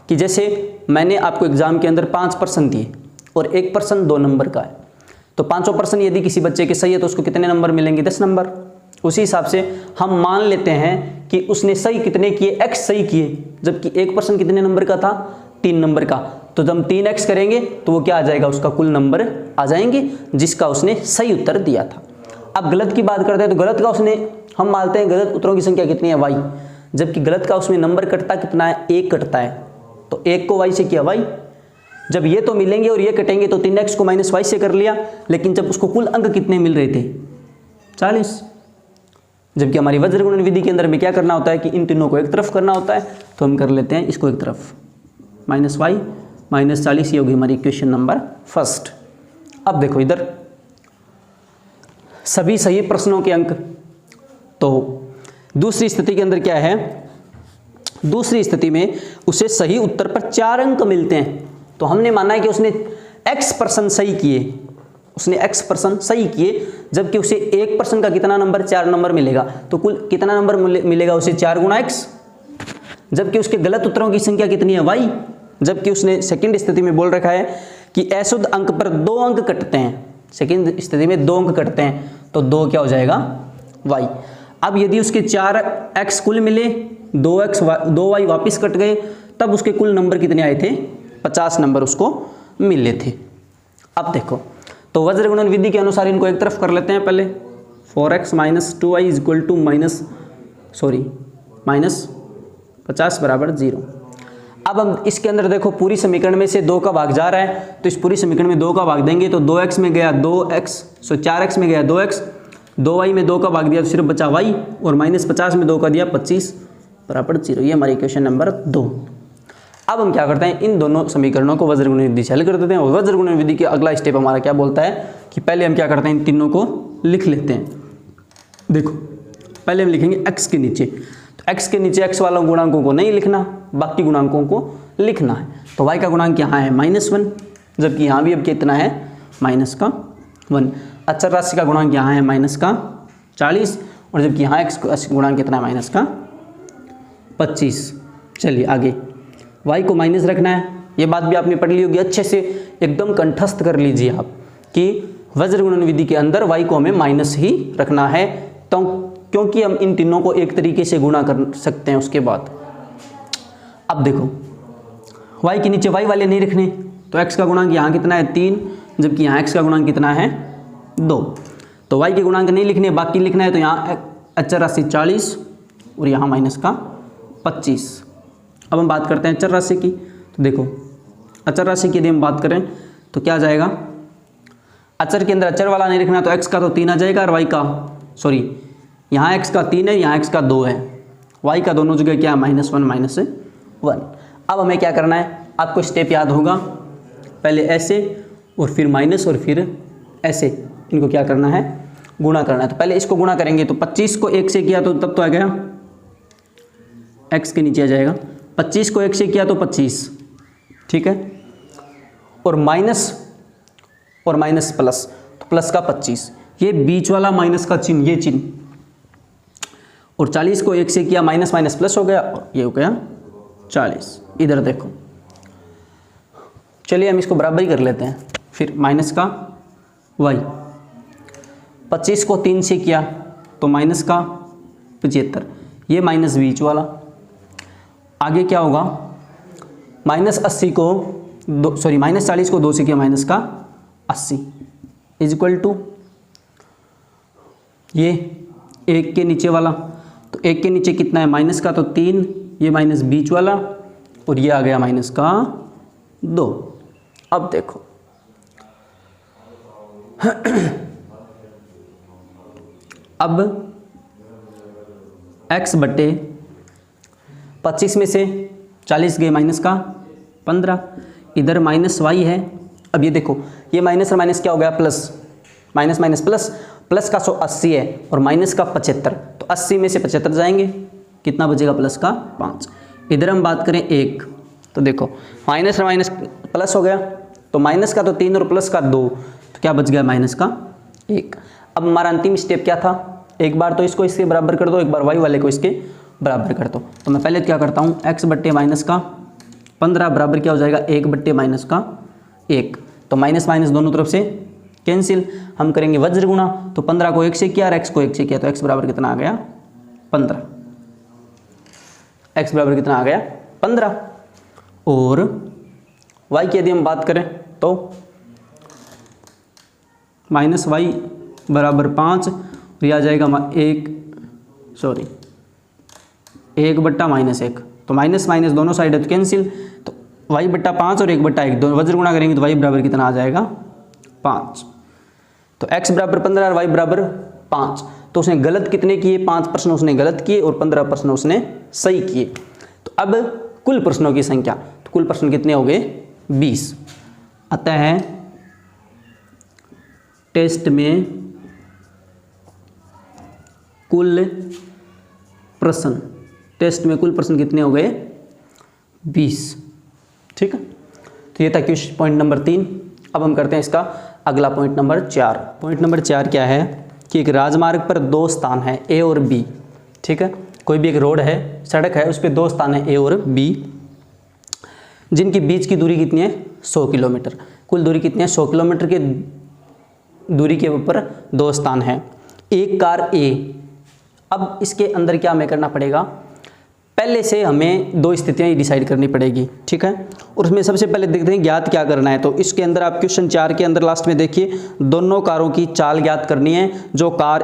कि जैसे मैंने आपको एग्जाम के अंदर 5 प्रश्न दिए और एक प्रश्न 2 नंबर का है, तो 5 प्रश्न यदि किसी बच्चे के सही है तो उसको कितने नंबर मिलेंगे, 10 नंबर। उसी हिसाब से हम मान लेते हैं कि उसने सही कितने किए, x सही किए, जबकि एक प्रश्न कितने नंबर का था, 3 नंबर का, तो जब हम 3x करेंगे तो वो क्या आ जाएगा, उसका कुल नंबर आ जाएंगे जिसका उसने सही उत्तर दिया था। अब गलत की बात करते हैं तो गलत का उसने, हम मानते हैं गलत उत्तरों की संख्या कितनी है, y, जबकि गलत का उसमें नंबर कटता कितना है, 1 कटता है, तो 1 को y से किया y। जब ये तो मिलेंगे और ये कटेंगे तो 3x को माइनस y से कर लिया, लेकिन जब उसको कुल अंक कितने मिल रहे थे, 40, जबकि हमारी वज्र गुणन विधि के अंदर में क्या करना होता है कि इन तीनों को एक तरफ करना होता है, तो हम कर लेते हैं इसको एक तरफ, -y -40, ये होगी हमारी इक्वेशन नंबर फर्स्ट। अब देखो इधर सभी सही प्रश्नों के अंक, तो दूसरी स्थिति के अंदर क्या है, दूसरी स्थिति में उसे सही उत्तर पर 4 अंक मिलते हैं। तो हमने माना है कि उसने x प्रश्न सही किए, उसने x प्रश्न सही किए, जबकि उसे एक प्रश्न का कितना नंबर, 4 नंबर मिलेगा, तो कुल कितना नंबर मिलेगा उसे, 4 गुणा x। जबकि उसके गलत उत्तरों की संख्या कितनी है, y, जबकि उसने सेकंड स्थिति में बोल रखा है कि अशुद्ध अंक पर 2 अंक कटते हैं, सेकंड स्थिति में 2 अंक कटते हैं, तो 2 क्या हो जाएगा, y। अब यदि उसके 4x कुल मिले, 2y वापिस कट गए, तब उसके कुल नंबर कितने आए थे, 50 नंबर उसको मिले थे। अब देखो, तो वज्र गुणन विधि के अनुसार इनको एक तरफ कर लेते हैं पहले, 4x - 2y - -50 बराबर 0। अब हम इसके अंदर देखो पूरी समीकरण में से 2 का भाग जा रहा है, तो इस पूरी समीकरण में 2 का भाग देंगे तो 2x में गया 4x में गया 2x, 2y में 2 का भाग दिया तो सिर्फ बचा y, और -50 में 2 का दिया 25 बराबर 0। ये हमारी इक्वेशन नंबर 2। अब हम क्या करते हैं, इन दोनों समीकरणों को वज्र गुणन विधि से हल कर देते हैं, और वज्र गुणन विधि के अगला स्टेप हमारा क्या बोलता है कि पहले हम क्या करते हैं, इन तीनों को लिख लेते हैं। देखो पहले हम लिखेंगे x के नीचे, तो x के नीचे x वालों गुणांकों को नहीं लिखना, बाकी गुणांकों को लिखना है। तो y का गुणांक यहाँ है -1, जबकि यहाँ भी अब कितना है, -1। अचर राशि का गुणांक यहाँ है -40, और जबकि यहाँ x गुणांक कितना है, -25। चलिए आगे, y को माइनस रखना है, ये बात भी आपने पढ़ ली होगी अच्छे से, एकदम कंठस्थ कर लीजिए आप कि वज्र गुणन विधि के अंदर y को हमें माइनस ही रखना है, तो क्योंकि हम इन तीनों को एक तरीके से गुणा कर सकते हैं उसके बाद। अब देखो y के नीचे y वाले नहीं रखने, तो x का गुणांक यहाँ कितना है, 3, जबकि यहाँ x का गुणांक कितना है, 2। तो y के गुणांक नहीं लिखने, बाकी लिखना है, तो यहाँ अचर राशि 40 और यहाँ -25। अब हम बात करते हैं अचर राशि की, तो देखो अचर राशि की यदि हम बात करें तो क्या आ जाएगा, अचर के अंदर अचर वाला नहीं रखना, तो x का तो 3 आ जाएगा, और y का, सॉरी यहाँ x का 3 है, यहाँ x का 2 है, y का दोनों जगह क्या है, -1 -1। अब हमें क्या करना है, आपको स्टेप याद होगा, पहले ऐसे और फिर माइनस और फिर ऐसे, इनको क्या करना है, गुणा करना है। तो पहले इसको गुणा करेंगे, तो 25 को 1 से किया तो तब तो आ गया, x के नीचे आ जाएगा, 25 को 1 से किया तो 25, ठीक है, और माइनस प्लस, तो प्लस का 25, ये बीच वाला माइनस का चिन्ह, ये चिन्ह, और 40 को 1 से किया, माइनस माइनस प्लस हो गया और ये हो गया 40। इधर देखो, चलिए हम इसको बराबर ही कर लेते हैं। फिर माइनस का y, 25 को 3 से किया तो माइनस का 75, ये माइनस बीच वाला। आगे क्या होगा, माइनस 40 को 2 से किया, माइनस का 80 इज इक्वल टू ये 1 के नीचे वाला, तो 1 के नीचे कितना है माइनस का, तो 3, ये माइनस बीच वाला और ये आ गया माइनस का 2। अब देखो अब x बटे 25 में से 40 गए, माइनस का 15, इधर माइनस y है। अब ये देखो, ये माइनस और माइनस क्या हो गया, plus, minus minus plus, plus का 180 है और माइनस का 75, तो 80 में से 75 जाएंगे, कितना बचेगा, प्लस का 5। इधर हम बात करें 1, तो देखो माइनस और माइनस प्लस हो गया, तो माइनस का तो 3 और प्लस का 2, तो क्या बच गया, माइनस का 1। अब हमारा अंतिम स्टेप क्या था, एक बार तो इसको इसके बराबर कर दो, एक बार y वाले को इसके बराबर कर दो। तो मैं पहले क्या करता हूँ, x बट्टे माइनस का 15 बराबर क्या हो जाएगा, 1 बट्टे माइनस का 1, तो माइनस माइनस दोनों तरफ से कैंसिल, हम करेंगे वज्र गुणा, तो 15 को 1 से किया और x को 1 से किया, तो x बराबर कितना आ गया, 15, x बराबर कितना आ गया, 15। और y की यदि हम बात करें तो माइनस y बराबर 5, और यह आ जाएगा 1 बट्टा माइनस 1, तो माइनस माइनस दोनों साइड है तो कैंसिल, तो y बट्टा 5 और 1 बट्टा 1 दोनों वज्र गुणा करेंगे तो y बराबर कितना आ जाएगा, 5। तो x बराबर 15 और y बराबर 5, तो उसने गलत कितने किए, 5 प्रश्न उसने गलत किए और 15 प्रश्न उसने सही किए। तो अब कुल प्रश्नों की संख्या, तो कुल प्रश्न कितने हो गए, 20। अतः टेस्ट में कुल प्रश्न कितने हो गए, 20। ठीक है, तो ये था क्वेश्चन पॉइंट नंबर 3। अब हम करते हैं इसका अगला पॉइंट नंबर 4। पॉइंट नंबर 4 क्या है कि एक राजमार्ग पर 2 स्थान है A और B। ठीक है, कोई भी एक रोड है, सड़क है, उस पर 2 स्थान है A और B, जिनकी बीच की दूरी कितनी है, 100 किलोमीटर। कुल दूरी कितनी है, 100 किलोमीटर की दूरी के ऊपर 2 स्थान है। एक कार A, अब इसके अंदर क्या हमें करना पड़ेगा, पहले से हमें 2 स्थितियां डिसाइड करनी पड़ेगी। ठीक है, और उसमें सबसे पहले देखते हैं ज्ञात क्या करना है। तो इसके अंदर आप क्वेश्चन 4 के अंदर लास्ट में देखिए, दोनों कारों की चाल ज्ञात करनी है। जो कार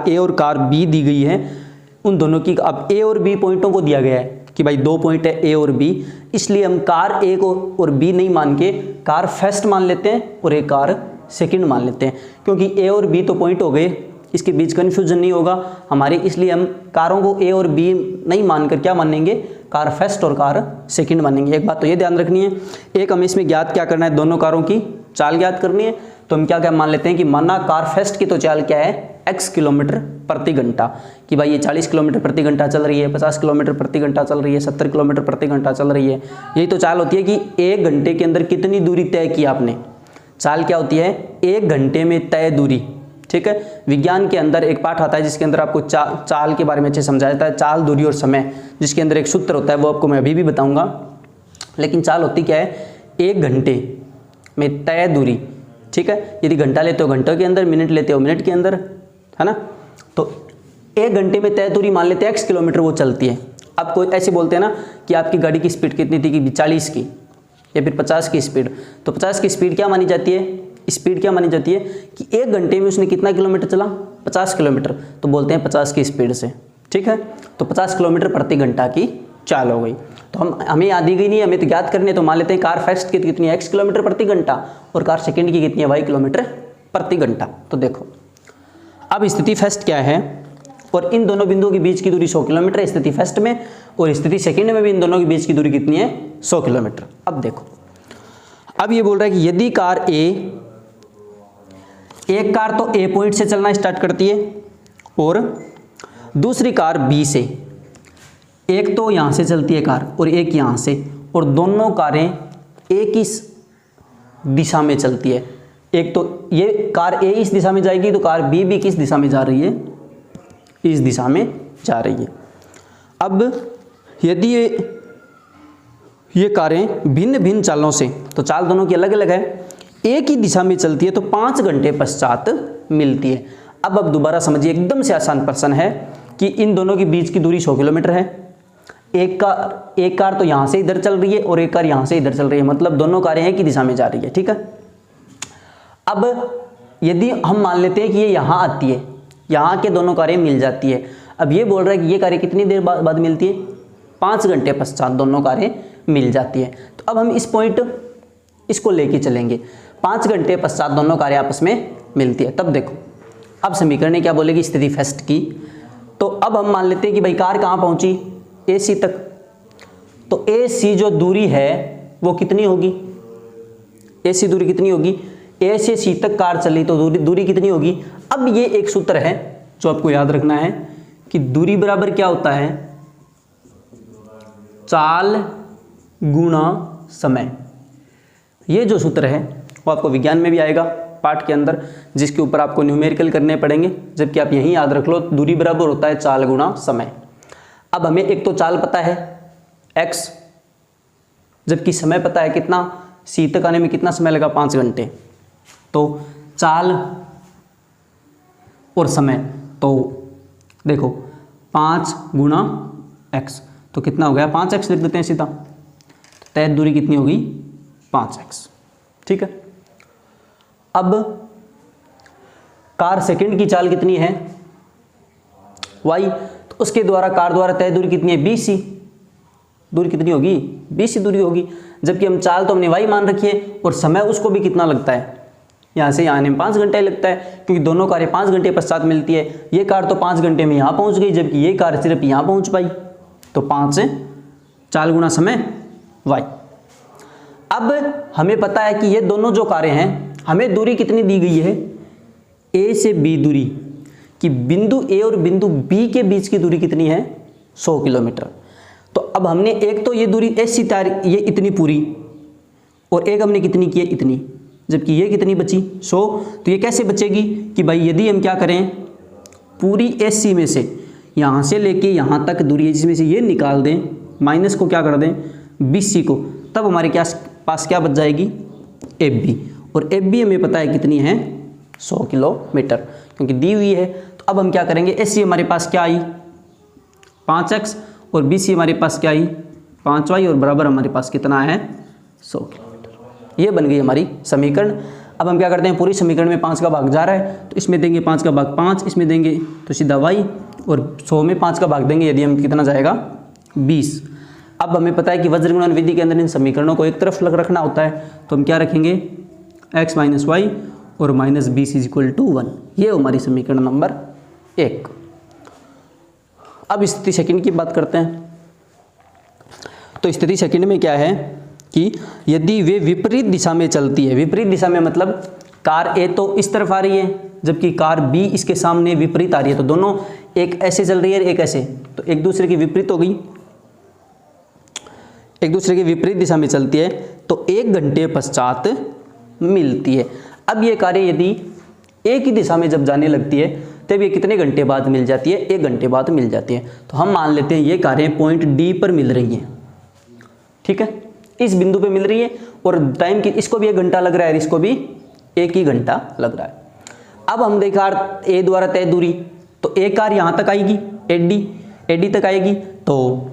A और कार B दी गई है, उन दोनों की, अब A और B पॉइंटों को दिया गया है कि भाई 2 पॉइंट है A और B, इसलिए हम कार A को और B नहीं मान के कार फर्स्ट मान लेते हैं और एक कार सेकंड मान लेते हैं, क्योंकि A और B तो पॉइंट हो गए, इसके बीच कन्फ्यूजन नहीं होगा हमारे, इसलिए हम कारों को A और B नहीं मानकर क्या मानेंगे, कार फर्स्ट और कार सेकंड मानेंगे। एक बात तो ये ध्यान रखनी है, एक हमें इसमें ज्ञात क्या करना है, दोनों कारों की चाल ज्ञात करनी है। तो हम क्या क्या मान लेते हैं कि माना कार फर्स्ट की तो चाल क्या है, x किलोमीटर प्रति घंटा, कि भाई ये 40 किलोमीटर प्रति घंटा चल रही है, 50 किलोमीटर प्रति घंटा चल रही है, 70 किलोमीटर प्रति घंटा चल रही है। यही तो चाल होती है कि 1 घंटे के अंदर कितनी दूरी तय की आपने। चाल क्या होती है, 1 घंटे में तय दूरी। ठीक है, विज्ञान के अंदर एक पाठ आता है जिसके अंदर आपको चाल के बारे में अच्छे समझाया जाता है, चाल, दूरी और समय, जिसके अंदर एक सूत्र होता है, वो आपको मैं अभी भी बताऊंगा। लेकिन चाल होती क्या है, 1 घंटे में तय दूरी। ठीक है, यदि घंटा लेते हो घंटों के अंदर, मिनट लेते हो मिनट के अंदर, है ना, तो 1 घंटे में तय दूरी मान लेते हैं x किलोमीटर वो चलती है। अब कोई ऐसे बोलते हैं ना कि आपकी गाड़ी की स्पीड कितनी थी, कि 40 की या फिर 50 की स्पीड, तो 50 की स्पीड क्या मानी जाती है, स्पीड क्या मानी जाती है कि 1 घंटे में उसने कितना किलोमीटर चला, 50 किलोमीटर, तो बोलते हैं 50 की स्पीड से। ठीक है, तो 50 किलोमीटर प्रति घंटा की चाल हो गई। तो हमें याद ही नहीं है, हमें तो ज्ञात करनी है, तो मान लेते हैं कार फर्स्ट की कितनी है, x किलोमीटर प्रति घंटा, और कार सेकंड की कितनी है, y किलोमीटर प्रति घंटा। तो देखो अब स्थिति फर्स्ट क्या है, और इन दोनों बिंदुओं के बीच की दूरी 100 किलोमीटर है स्थिति फर्स्ट में, और स्थिति सेकंड में भी इन दोनों के बीच की दूरी कितनी है, 100 किलोमीटर। अब देखो, अब ये बोल रहा है कि यदि कार एक कार तो A पॉइंट से चलना स्टार्ट करती है और दूसरी कार B से, एक तो यहाँ से चलती है कार और एक यहाँ से, और दोनों कारें एक ही दिशा में चलती है। एक तो ये कार ए इस दिशा में जाएगी तो कार बी भी किस दिशा में जा रही है, इस दिशा में जा रही है। अब यदि ये कारें भिन्न भिन्न चालों से, तो चाल दोनों की अलग अलग है, एक ही दिशा में चलती है तो 5 घंटे पश्चात मिलती है। अब दोबारा समझिए, एकदम से आसान प्रश्न है कि इन दोनों के बीच की दूरी 100 किलोमीटर है। एक कार तो यहाँ से इधर चल रही है और एक कार यहाँ से इधर चल रही है, मतलब दोनों कारें एक ही दिशा में जा रही है, ठीक है। अब यदि हम मान लेते हैं कि ये यहाँ आती है, यहाँ के दोनों कारें मिल जाती है। अब ये बोल रहा है कि ये कारें कितनी देर बाद मिलती है, 5 घंटे पश्चात दोनों कारें मिल जाती है। तो अब हम इस पॉइंट इसको लेके चलेंगे, 5 घंटे पश्चात दोनों कारें आपस में मिलती है। तब देखो, अब समीकरण ने क्या बोलेगी, स्थिति फर्स्ट की। तो अब हम मान लेते हैं कि भाई कार कहाँ पहुँची, ए सी तक। तो ए सी जो दूरी है वो कितनी होगी, ए सी दूरी कितनी होगी, ए से सी तक कार चली तो दूरी कितनी होगी। अब ये एक सूत्र है जो आपको याद रखना है कि दूरी बराबर क्या होता है, चाल गुणा समय। ये जो सूत्र है वो आपको विज्ञान में भी आएगा पाठ के अंदर, जिसके ऊपर आपको न्यूमेरिकल करने पड़ेंगे, जबकि आप यहीं याद रख लो, दूरी बराबर होता है चाल गुणा समय। अब हमें एक तो चाल पता है x, जबकि समय पता है कितना, सी तक आने में कितना समय लगा, 5 घंटे। तो चाल और समय, तो देखो 5 गुणा x, तो कितना हो गया, 5x लिख देते हैं सीधा। तो तय दूरी कितनी होगी, 5x, ठीक है। अब कार सेकंड की चाल कितनी है, y, तो उसके द्वारा कार द्वारा तय दूरी कितनी है, bc, दूरी कितनी होगी, bc दूरी होगी। जबकि हम चाल तो हमने y मान रखी है और समय उसको भी कितना लगता है, यहाँ से यहाँ आने में 5 घंटे लगता है, क्योंकि दोनों कारें 5 घंटे पश्चात मिलती है। ये कार तो 5 घंटे में यहाँ पहुँच गई, जबकि ये कार सिर्फ यहाँ पहुँच पाई। तो 5 चाल गुणा समय y। अब हमें पता है कि ये दोनों जो कारें हैं, हमें दूरी कितनी दी गई है, a से b दूरी, कि बिंदु a और बिंदु b के बीच की दूरी कितनी है, 100 किलोमीटर। तो अब हमने एक तो ये दूरी ऐसी ये इतनी पूरी, और एक हमने कितनी की है, इतनी, जबकि ये कितनी बची, 100। तो ये कैसे बचेगी कि भाई यदि हम क्या करें, पूरी AC में से यहाँ से लेके यहाँ तक दूरी है, जिसमें से ये निकाल दें, माइनस को क्या कर दें, BC को, तब हमारे पास क्या बच जाएगी, AB। और AB हमें पता है कितनी है, 100 किलोमीटर, क्योंकि दी हुई है। तो अब हम क्या करेंगे, AC हमारे पास क्या आई, 5x, और BC हमारे पास क्या आई, 5y, और बराबर हमारे पास कितना है, 100 किलोमीटर। ये बन गई हमारी समीकरण। अब हम क्या करते हैं, पूरी समीकरण में 5 का भाग जा रहा है, तो इसमें देंगे 5 का भाग 5, इसमें देंगे तो सीधा y, और 100 में 5 का भाग देंगे यदि हम, कितना जाएगा, 20। अब हमें पता है कि वज्र गुणन विधि के अंदर इन समीकरणों को एक तरफ रखना होता है, तो हम क्या रखेंगे, x माइनस वाई और माइनस बीस इज इक्वल टू 1। ये हमारी समीकरण नंबर 1। अब स्थिति सेकंड की बात करते हैं। तो स्थिति सेकंड में क्या है कि यदि वे विपरीत दिशा में चलती है, विपरीत दिशा में मतलब कार ए तो इस तरफ आ रही है जबकि कार बी इसके सामने विपरीत आ रही है, तो दोनों एक ऐसे चल रही है एक ऐसे, तो एक दूसरे की विपरीत हो गई, एक दूसरे की विपरीत दिशा में चलती है, तो 1 घंटे पश्चात मिलती है। अब ये कारें यदि एक ही दिशा में जब जाने लगती है तब ये कितने घंटे बाद मिल जाती है, 1 घंटे बाद मिल जाती है। तो हम मान लेते हैं ये कारें पॉइंट डी पर मिल रही हैं, ठीक है, इस बिंदु पे मिल रही है और टाइम की इसको भी 1 घंटा लग रहा है, इसको भी 1 ही घंटा लग रहा है। अब हम देखा ए द्वारा तय दूरी, तो एक कार यहाँ तक आएगी, एडी तक आएगी, तो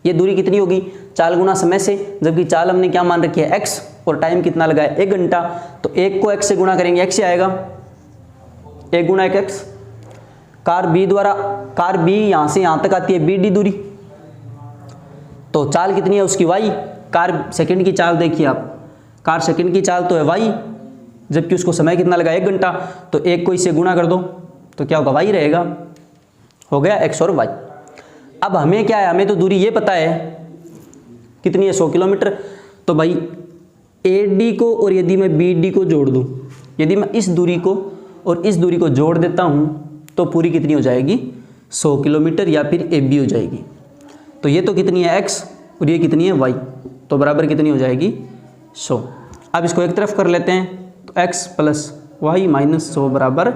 ये दूरी कितनी होगी, चाल गुना समय से, जबकि चाल हमने क्या मान रखी है x और टाइम कितना लगा है 1 घंटा, तो 1 को x से गुणा करेंगे x से आएगा, 1 गुना 1x। कार बी यहाँ से यहाँ तक आती है BD दूरी, तो चाल कितनी है उसकी y। कार सेकंड की चाल देखिए आप, कार सेकंड की चाल तो है y, जबकि उसको समय कितना लगा 1 घंटा, तो 1 को इससे गुणा कर दो तो क्या होगा y रहेगा, हो गया x और y। अब हमें क्या है, हमें तो दूरी ये पता है कितनी है 100 किलोमीटर, तो भाई AD को और यदि मैं BD को जोड़ दूं, यदि मैं इस दूरी को और इस दूरी को जोड़ देता हूं तो पूरी कितनी हो जाएगी 100 किलोमीटर या फिर AB हो जाएगी। तो ये तो कितनी है x और ये कितनी है y, तो बराबर कितनी हो जाएगी 100। अब इसको एक तरफ कर लेते हैं, तो x प्लस वाई माइनस 100 बराबर,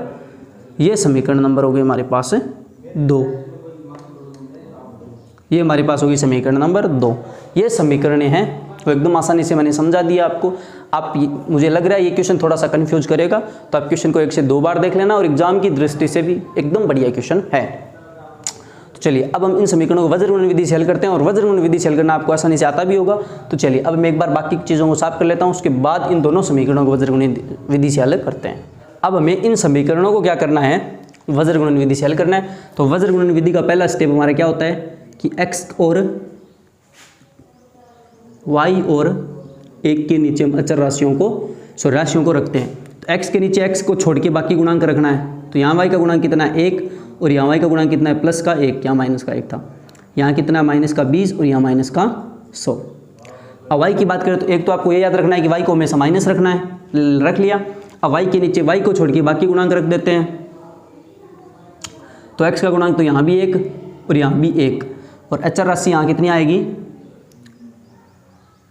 ये समीकरण नंबर हो गई हमारे पास 2। ये हमारे पास होगी समीकरण नंबर 2। ये समीकरण है, तो एकदम आसानी से मैंने समझा दिया आपको। मुझे लग रहा है ये क्वेश्चन थोड़ा सा कंफ्यूज करेगा, तो आप क्वेश्चन को 1 से 2 बार देख लेना, और एग्जाम की दृष्टि से भी एकदम बढ़िया क्वेश्चन है। तो चलिए अब हम इन समीकरणों को वज्रगुणन विधि से हल करते हैं, और वज्रगुणन विधि से हल करना आपको आसानी से आता भी होगा। तो चलिए अब मैं एक बार बाकी चीज़ों को साफ कर लेता हूँ, उसके बाद इन दोनों समीकरणों को वज्रगुणन विधि से हल करते हैं। अब हमें इन समीकरणों को क्या करना है, वज्रगुणन विधि से हल करना है। तो वज्रगुणन विधि का पहला स्टेप हमारा क्या होता है कि x और y और 1 के नीचे हम अचर राशियों को रखते हैं। तो x के नीचे x को छोड़ के बाकी गुणांक रखना है। तो यहाँ y का गुणांक कितना है 1, और यहाँ y का गुणांक कितना है प्लस का 1, यहाँ माइनस का 1 था। यहाँ कितना है माइनस का 20 और यहाँ माइनस का 100। अब y की बात करें तो एक तो आपको ये याद रखना है कि y को हमेशा माइनस रखना है, रख लिया। अब y के नीचे y को छोड़ के बाकी गुणांक रख देते हैं। तो x का गुणांक तो यहाँ भी 1 और यहाँ भी 1, और अचर राशि यहाँ कितनी आएगी,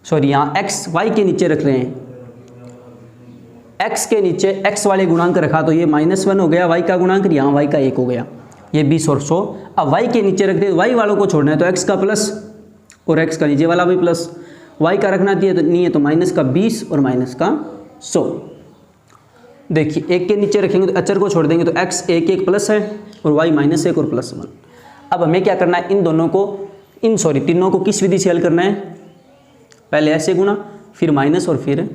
सॉरी यहाँ x y के नीचे रख रहे हैं, x के नीचे x वाले गुणांक रखा तो ये -1 हो गया y का गुणांक, यहाँ y का 1 हो गया, ये 20 और 100। अब y के नीचे रख दे, y वालों को छोड़ना है तो x का प्लस और x का नीचे वाला भी प्लस, y का रखना नहीं है तो माइनस का 20 और माइनस का 100। देखिए 1 के नीचे रखेंगे तो अचर को छोड़ देंगे तो x 1 प्लस है और y -1 और +1। अब हमें क्या करना है, इन दोनों को तीनों को किस विधि से हल करना है, पहले ऐसे गुणा, फिर माइनस और फिर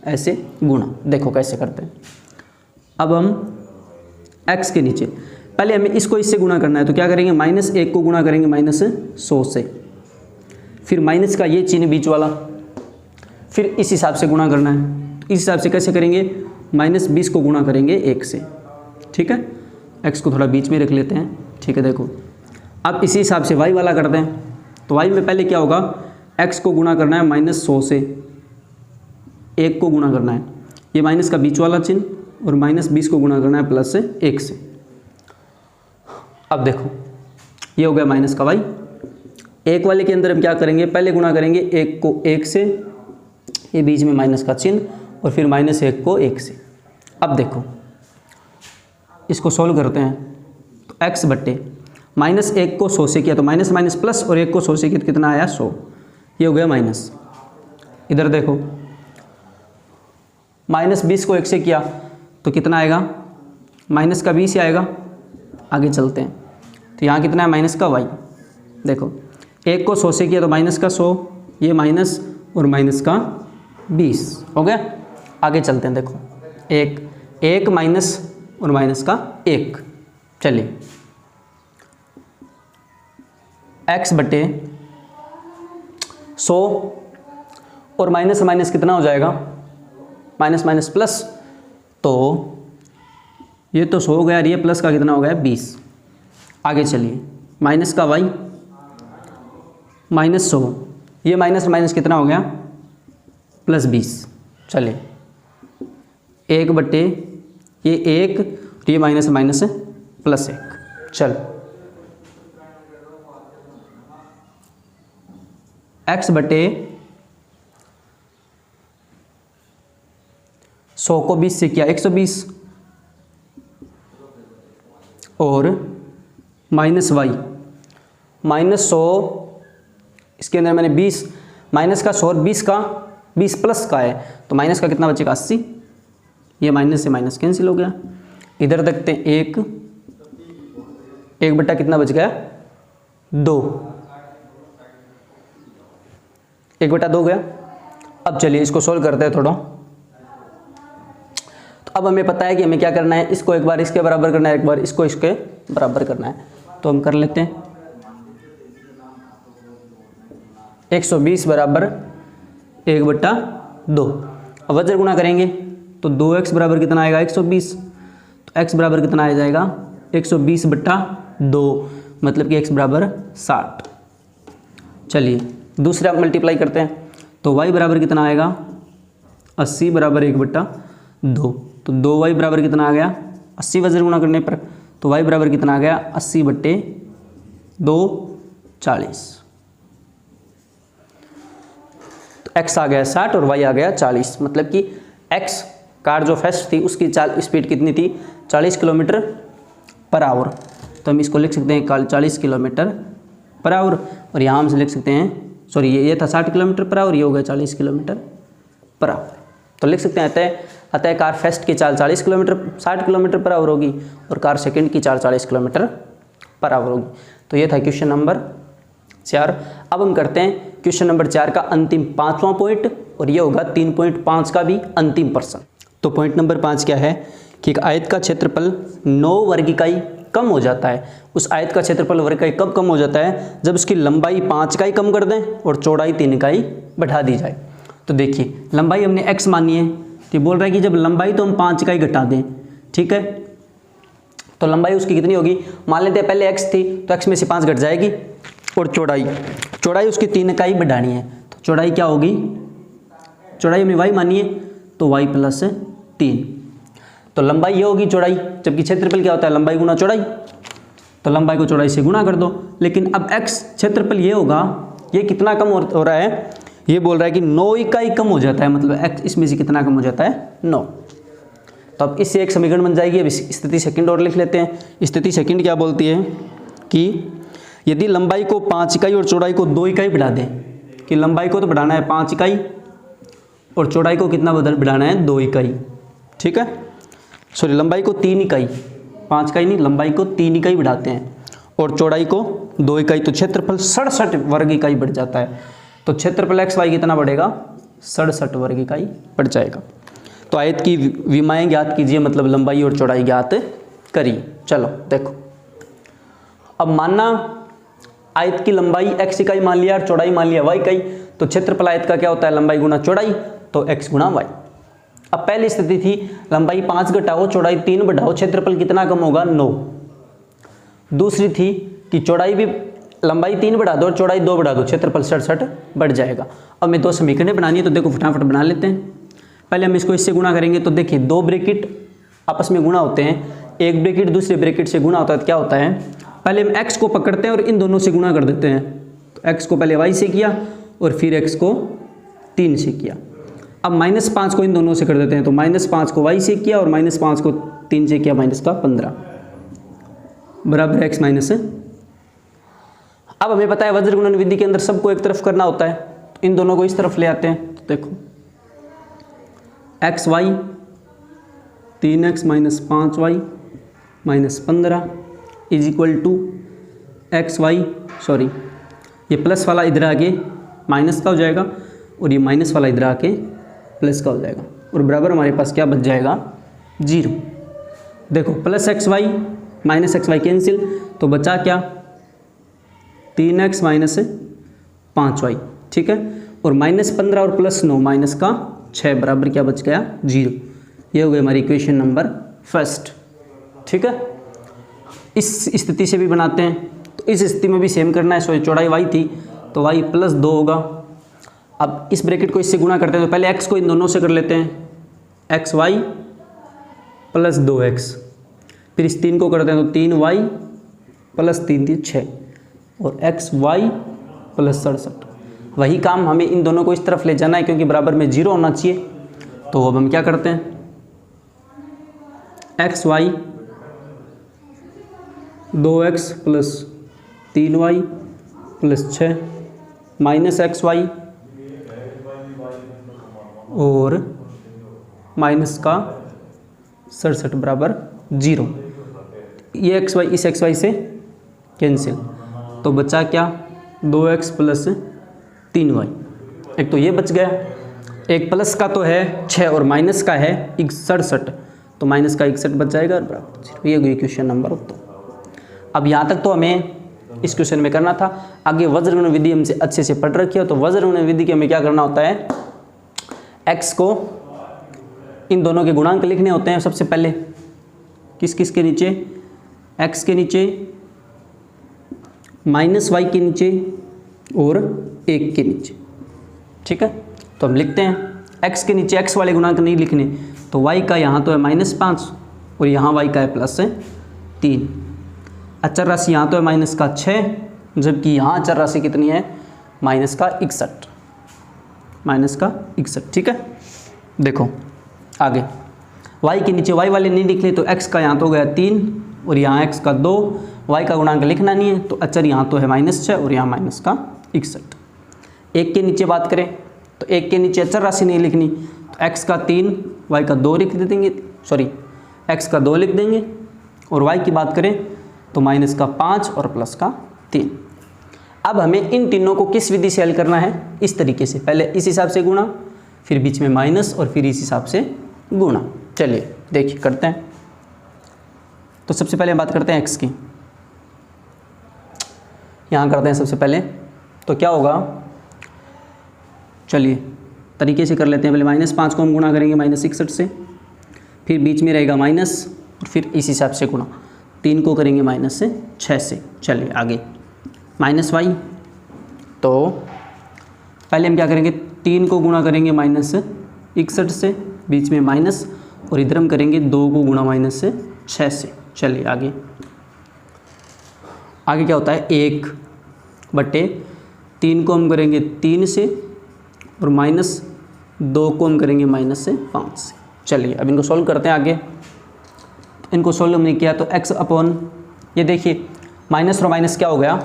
ऐसे गुणा। देखो कैसे करते हैं। अब हम x के नीचे पहले हमें इसको इससे गुणा करना है, तो क्या करेंगे -1 को गुणा करेंगे -100 से, फिर माइनस का ये चिन्ह बीच वाला, फिर इस हिसाब से गुणा करना है। तो इस हिसाब से कैसे करेंगे, -20 को गुणा करेंगे 1 से, ठीक है। x को थोड़ा बीच में रख लेते हैं, ठीक है। देखो अब इसी हिसाब से y वाला करते हैं। तो y में पहले क्या होगा, x को गुणा करना है -100 से, 1 को गुणा करना है, ये माइनस का बीच वाला चिन्ह, और -20 को गुणा करना है +1 से। अब देखो ये हो गया माइनस का y। 1 वाले के अंदर हम क्या करेंगे, पहले गुणा करेंगे 1 को 1 से, ये बीच में माइनस का चिन्ह, और फिर -1 को 1 से। अब देखो इसको सोल्व करते हैं, तो x बट्टे -1 को 100 से किया तो माइनस माइनस प्लस, और 1 को 100 से किया तो कितना आया 100, ये हो गया माइनस। इधर देखो -20 को 1 से किया तो कितना आएगा, माइनस का 20 आएगा। आगे चलते हैं, तो यहाँ कितना है माइनस का y। देखो 1 को 100 से किया तो माइनस का 100, ये माइनस और माइनस का 20 हो गया। आगे चलते हैं, देखो 1 माइनस और माइनस का 1। चलिए x बटे 100 और माइनस माइनस कितना हो जाएगा, माइनस माइनस प्लस, तो ये तो 100 हो गया, ये प्लस का कितना हो गया 20। आगे चलिए माइनस का y -100, ये माइनस माइनस कितना हो गया +20। चलिए 1 बटे ये 1, ये माइनस माइनस +1। चल x बटे 100 को 20 से किया 120, और माइनस y -100, इसके अंदर मैंने 20 माइनस का 100 और 20 का 20 प्लस का है, तो माइनस का कितना बचेगा 80, ये माइनस से माइनस कैंसिल हो गया। इधर देखते हैं 1 बटा कितना बच गया 2, 1 बटा 2 गया। अब चलिए इसको सोल्व करते हैं थोड़ा। तो अब हमें पता है कि हमें क्या करना है, इसको एक बार इसके बराबर करना है, एक बार इसको इसके बराबर करना है, तो हम कर लेते हैं। 120 बराबर 1 बटा 2। अब वज्र गुणा करेंगे तो 2x बराबर कितना आएगा 120, तो x बराबर कितना आ जाएगा 120 बटा 2, मतलब कि x बराबर 60। चलिए दूसरा मल्टीप्लाई करते हैं, तो y बराबर कितना आएगा 80 बराबर 1 बटा 2, तो 2y बराबर कितना आ गया 80 वज्र गुणा करने पर, तो y बराबर कितना आ गया 80 बटे 2 40। x आ गया 60 और y आ गया 40, मतलब कि x कार जो फास्ट थी उसकी स्पीड कितनी थी 40 किलोमीटर पर आवर। तो हम इसको लिख सकते हैं 40 किलोमीटर पर आवर, और यहाँ हम से लिख सकते हैं सॉरी ये था 60 किलोमीटर पर आवर, ये हो गया 40 किलोमीटर पर आवर। तो लिख सकते हैं अतः कार फर्स्ट की चाल 60 किलोमीटर पर आवर होगी और कार सेकंड की चाल 40 किलोमीटर पर आवर होगी। तो ये था क्वेश्चन नंबर 4। अब हम करते हैं क्वेश्चन नंबर 4 का अंतिम 5वां पॉइंट, और ये होगा 3.5 का भी अंतिम प्रश्न। तो पॉइंट नंबर 5 क्या है कि एक आयत का क्षेत्रफल 9 वर्ग इकाई कम हो जाता है। उस आयत का क्षेत्रफल वर्ग इकाई कब कम हो जाता है? जब उसकी लंबाई 5 इकाई कम कर दें और चौड़ाई 3 इकाई बढ़ा दी जाए। तो देखिए लंबाई हमने x मानी है, तो बोल रहा है कि जब लंबाई तो हम 5 इकाई घटा दें, ठीक है, तो लंबाई उसकी कितनी होगी? मान लेते हैं पहले x थी तो x में से 5 घट जाएगी, और चौड़ाई उसकी 3 इकाई बढ़ानी है। तो चौड़ाई क्या होगी? चौड़ाई हमने y मानी है तो y प्लस 3। तो लंबाई ये होगी चौड़ाई, जबकि क्षेत्रफल क्या होता है? लंबाई गुना चौड़ाई। तो लंबाई को चौड़ाई से गुना कर दो। लेकिन अब x क्षेत्रफल ये होगा, ये कितना कम हो रहा है? ये बोल रहा है कि 9 इकाई कम हो जाता है, मतलब x इसमें से कितना कम हो जाता है? 9। तो अब इससे एक समीकरण बन जाएगी। अब स्थिति सेकंड और लिख लेते हैं। स्थिति सेकंड क्या बोलती है कि यदि लंबाई को 5 इकाई और चौड़ाई को 2 इकाई बढ़ा दें, कि लंबाई को तो बढ़ाना है 5 इकाई और चौड़ाई को कितना बढ़ाना है? 2 इकाई, ठीक है, सॉरी लंबाई को 3 इकाई, 5 इकाई नहीं, लंबाई को 3 इकाई बढ़ाते हैं और चौड़ाई को 2 इकाई, तो क्षेत्रफल 67 वर्ग इकाई बढ़ जाता है। तो क्षेत्रफल एक्स वाई कितना बढ़ेगा? 67 वर्ग इकाई बढ़ जाएगा। तो आयत की विमाएँ ज्ञात कीजिए, मतलब लंबाई और चौड़ाई ज्ञात करिए। चलो देखो, अब मानना आयत की लंबाई x इकाई मान लिया और चौड़ाई मान लिया y इकाई, तो क्षेत्रफल आयत का क्या होता है? लंबाई गुना चौड़ाई, तो x गुना y। अब पहली स्थिति थी लंबाई 5 घटाओ चौड़ाई 3 बढ़ाओ, क्षेत्रफल कितना कम होगा? 9। दूसरी थी कि चौड़ाई भी लंबाई 3 बढ़ा दो और चौड़ाई 2 बढ़ा दो, क्षेत्रफल 67 बढ़ जाएगा। अब मैं 2 समीकरणें बनानी है, तो देखो फटाफट बना लेते हैं। पहले हम इसको इससे गुणा करेंगे, तो देखिए 2 ब्रैकेट आपस में गुणा होते हैं, एक ब्रैकेट दूसरे ब्रैकेट से गुणा होता है। तो क्या होता है? पहले हम x को पकड़ते हैं और इन दोनों से गुणा कर देते हैं। तो x को पहले y से किया और फिर x को 3 से किया। अब -5 को इन दोनों से कर देते हैं, तो -5 को y से किया और -5 को 3 से किया, -15 बराबर x माइनस। अब हमें पता है वज्र गुणन विधि के अंदर सबको एक तरफ करना होता है, तो इन दोनों को इस तरफ ले आते हैं। तो देखो X Y 3x - 5y - 15 is equal to X Y, sorry ये प्लस वाला इधर आके माइनस का हो जाएगा और ये माइनस वाला इधर आके प्लस का हो जाएगा, और बराबर हमारे पास क्या बच जाएगा? 0। देखो plus X Y minus X Y cancel, तो बचा क्या? 3x - 5y, ठीक है, और -15 और +9 माइनस का 6 बराबर क्या बच गया? 0। ये हो गई हमारी इक्वेशन नंबर फर्स्ट, ठीक है। इस स्थिति से भी बनाते हैं, तो इस स्थिति में भी सेम करना है। सो चौड़ाई y थी तो y +2 होगा। अब इस ब्रैकेट को इससे गुणा करते हैं, तो पहले x को इन दोनों से कर लेते हैं, xy + 2x, फिर इस 3 को करते हैं तो 3y + 3 थी 6 और xy + 67। वही काम हमें इन दोनों को इस तरफ ले जाना है, क्योंकि बराबर में 0 होना चाहिए। तो अब हम क्या करते हैं, xy 2x + 3y + 6 minus xy और माइनस का 67 बराबर 0। ये xy इस xy से कैंसिल, तो बचा क्या? 2x + 3y। एक तो ये बच गया, एक प्लस का तो है 6 और माइनस का है 67, तो माइनस का 61 बच जाएगा और बराबर 0। ये गई क्वेश्चन नंबर 2। अब यहाँ तक तो हमें इस क्वेश्चन में करना था। आगे वज्र गुणन विधि हमसे अच्छे से पढ़ रखी है, तो वज्र गुणन विधि के हमें क्या करना होता है? x को इन दोनों के गुणांक लिखने होते हैं। सबसे पहले किस किस के नीचे? x के नीचे, -y के नीचे और 1 के नीचे, ठीक है। तो हम लिखते हैं x के नीचे x वाले गुणांक नहीं लिखने, तो y का यहाँ तो है -5 और यहाँ y का है +3। अचर राशि यहाँ तो है -6, जबकि यहाँ अचर राशि कितनी है? -61। माइनस का 61, ठीक है। देखो आगे y के नीचे y वाले नहीं लिखने तो x का यहाँ तो हो गया 3 और यहाँ x का 2, y का गुणांक लिखना नहीं है तो अचर यहाँ तो है -6 और यहाँ माइनस का 61। एक के नीचे बात करें तो एक के नीचे अचर राशि नहीं लिखनी तो x का 3 y का 2 लिख देंगे, सॉरी x का 2 लिख देंगे और y की बात करें तो माइनस का 5 और प्लस का 3। अब हमें इन तीनों को किस विधि से हल करना है, इस तरीके से, पहले इस हिसाब से गुणा, फिर बीच में माइनस और फिर इस हिसाब से गुणा। चलिए देखिए करते हैं। तो सबसे पहले बात करते हैं x की, यहाँ करते हैं सबसे पहले। तो क्या होगा, चलिए तरीके से कर लेते हैं। पहले -5 को हम गुणा करेंगे -61 से, फिर बीच में रहेगा माइनस और फिर इस हिसाब से गुणा, 3 को करेंगे -6 से। चलिए आगे -y, तो पहले हम क्या करेंगे, 3 को गुणा करेंगे -61 से, बीच में माइनस और इधर हम करेंगे 2 को गुणा -6 से। चलिए आगे आगे क्या होता है, 1/3 को हम करेंगे 3 से और -2 को हम करेंगे -5 से। चलिए अब इनको सॉल्व करते हैं। आगे इनको सॉल्व हमने किया तो x अपॉन, ये देखिए माइनस और माइनस क्या हो गया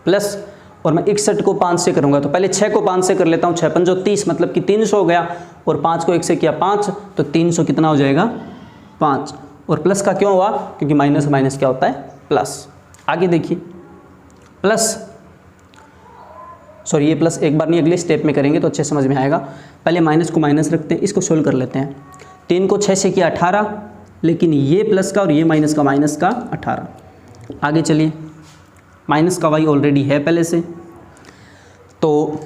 प्लस, और मैं 61 को 5 से करूँगा तो पहले 6 को 5 से कर लेता हूँ, 6 पंजो 30 मतलब कि 300 हो गया, और 5 को 1 से किया 5 तो 300 कितना हो जाएगा 5, और प्लस का क्यों हुआ, क्योंकि माइनस माइनस क्या होता है प्लस। आगे देखिए प्लस, सॉरी ये प्लस एक बार नहीं अगले स्टेप में करेंगे तो अच्छे समझ में आएगा। पहले माइनस को माइनस रखते हैं, इसको सोल्व कर लेते हैं। 3 को 6 से किया 18, लेकिन ये प्लस का और ये माइनस का -18। आगे चलिए, माइनस का y ऑलरेडी है पहले से, तो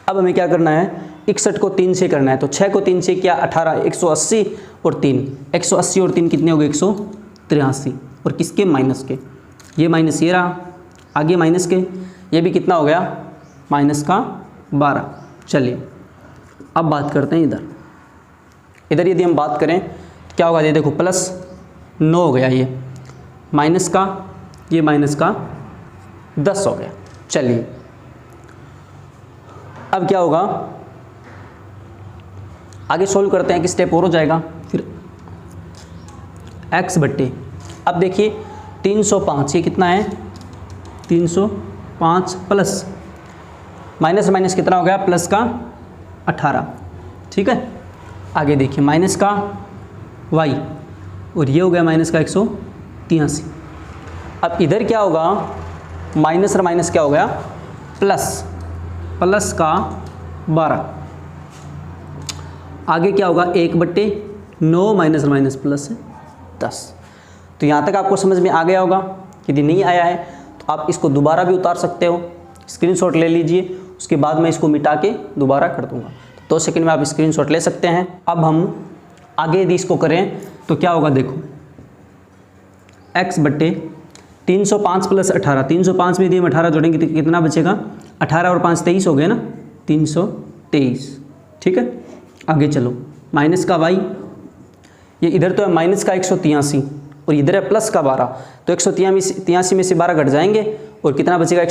अब हमें क्या करना है, 61 को 3 से करना है। तो 6 को 3 से किया 18, 180 और 3, 180 और 3 कितने हो गए 183, और किसके माइनस के, ये माइनस ये रहा, आगे माइनस के, ये भी कितना हो गया -12। चलिए अब बात करते हैं इधर यदि हम बात करें तो क्या होगा, ये देखो +9 हो गया, ये माइनस का, ये माइनस का 10 हो गया। चलिए अब क्या होगा, आगे सोल्व करते हैं कि स्टेप और हो जाएगा। फिर x/, अब देखिए 305, ये कितना है 305 प्लस माइनस माइनस कितना हो गया प्लस का 18, ठीक है। आगे देखिए माइनस का y और ये हो गया माइनस का 183। अब इधर क्या होगा, माइनस और माइनस क्या हो गया प्लस का 12। आगे क्या होगा 1/9 माइनस और माइनस प्लस 10। तो यहाँ तक आपको समझ में आ गया होगा। यदि नहीं आया है तो आप इसको दोबारा भी उतार सकते हो, स्क्रीनशॉट ले लीजिए, उसके बाद मैं इसको मिटा के दोबारा कर दूंगा। तो 2 सेकंड में आप स्क्रीनशॉट ले सकते हैं। अब हम आगे यदि इसको करें तो क्या होगा, देखो x/305 + 18, 305 में यदि हम 18 जोड़ेंगे तो कितना बचेगा, 18 और 5 23 हो गए ना, 323, ठीक है। आगे चलो, माइनस का y, ये इधर तो है माइनस का 183 और इधर है प्लस का 12, तो 183 में से 12 घट जाएंगे और कितना बचेगा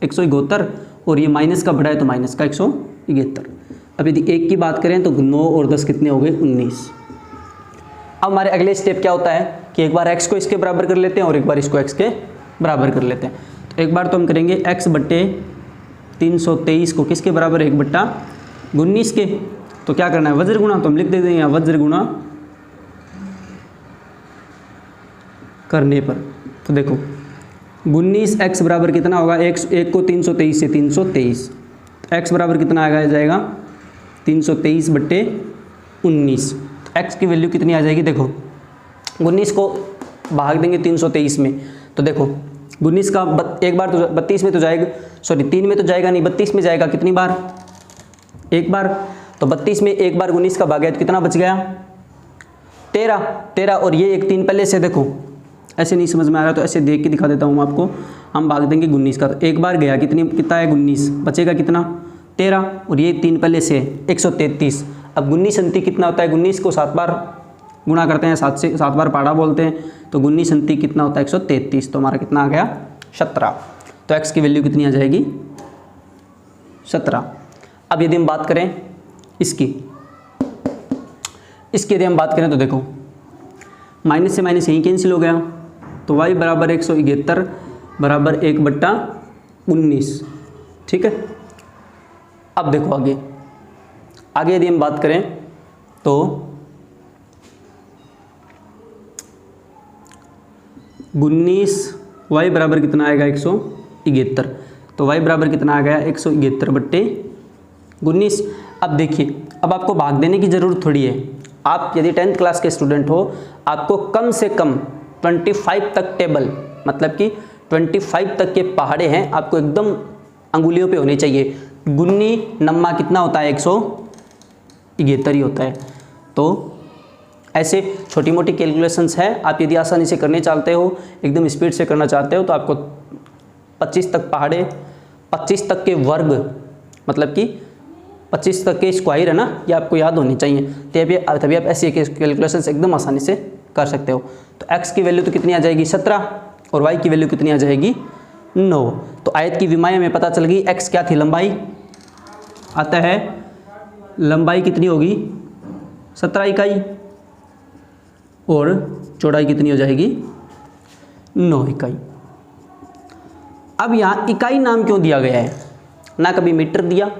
171, और ये माइनस का बढ़ा है तो माइनस का 171। अब यदि 1 की बात करें तो 9 और 10 कितने हो गए 19। अब हमारे अगले स्टेप क्या होता है कि एक बार x को इसके बराबर कर लेते हैं और एक बार इसको x के बराबर कर लेते हैं। तो एक बार तो हम करेंगे x/323 को किसके बराबर, 1/19 के। तो क्या करना है, वज्र गुणा, तो हम लिख देते हैं यहाँ वज्र गुणा करने पर। तो देखो 19x बराबर कितना होगा, 1 को 323 से 323, x बराबर कितना आ जाएगा 323/19। तो x की वैल्यू कितनी आ जाएगी, देखो 19 को भाग देंगे 323 में, तो देखो 19 का एक बार तो 32 में तो जाएगा, सॉरी 3 में तो जाएगा नहीं, 32 में जाएगा कितनी बार, एक बार। तो 32 में एक बार 19 का भाग गया तो कितना बच गया 13, और ये एक 3 पहले से, देखो ऐसे नहीं समझ में आ रहा तो ऐसे देख के दिखा देता हूँ आपको। हम भाग देंगे 19 का, तो एक बार गया कितना है 19, बचेगा कितना 13, और ये 3 पहले से 133। अब 19 अंति कितना होता है, 19 को 7 बार गुणा करते हैं, 7 बार पाड़ा बोलते हैं, तो 19 अंति कितना होता है 133, तो हमारा कितना आ गया 17। तो x की वैल्यू कितनी आ जाएगी 17। अब यदि हम बात करें इसकी यदि हम बात करें तो देखो माइनस से माइनस यहीं कैंसिल हो गया, तो y बराबर 171 बराबर 1/19। ठीक है, अब देखो आगे यदि हम बात करें तो 19 y बराबर कितना आएगा 171, तो y बराबर कितना आ गया 171/19। अब देखिए, अब आपको भाग देने की ज़रूरत थोड़ी है। आप यदि 10th क्लास के स्टूडेंट हो, आपको कम से कम 25 तक टेबल, मतलब कि 25 तक के पहाड़े हैं, आपको एकदम अंगुलियों पे होने चाहिए। गुन्नी नम्मा कितना होता है 171 ही होता है। तो ऐसे छोटी मोटी कैलकुलेशंस है, आप यदि आसानी से करने चाहते हो, एकदम स्पीड से करना चाहते हो, तो आपको 25 तक पहाड़े, 25 तक के वर्ग, मतलब कि 25 तक के स्क्वायर है ना, ये आपको याद होनी चाहिए, तभी आप ऐसी कैलकुलेशंस एकदम आसानी से कर सकते हो। तो x की वैल्यू तो कितनी आ जाएगी 17 और y की वैल्यू कितनी आ जाएगी 9। तो आयत की विमाएँ में पता चल गई। x क्या थी, लंबाई, आता है लंबाई कितनी होगी 17 इकाई और चौड़ाई कितनी हो जाएगी 9 इकाई। अब यहाँ इकाई नाम क्यों दिया गया है, ना कभी मीटर दिया,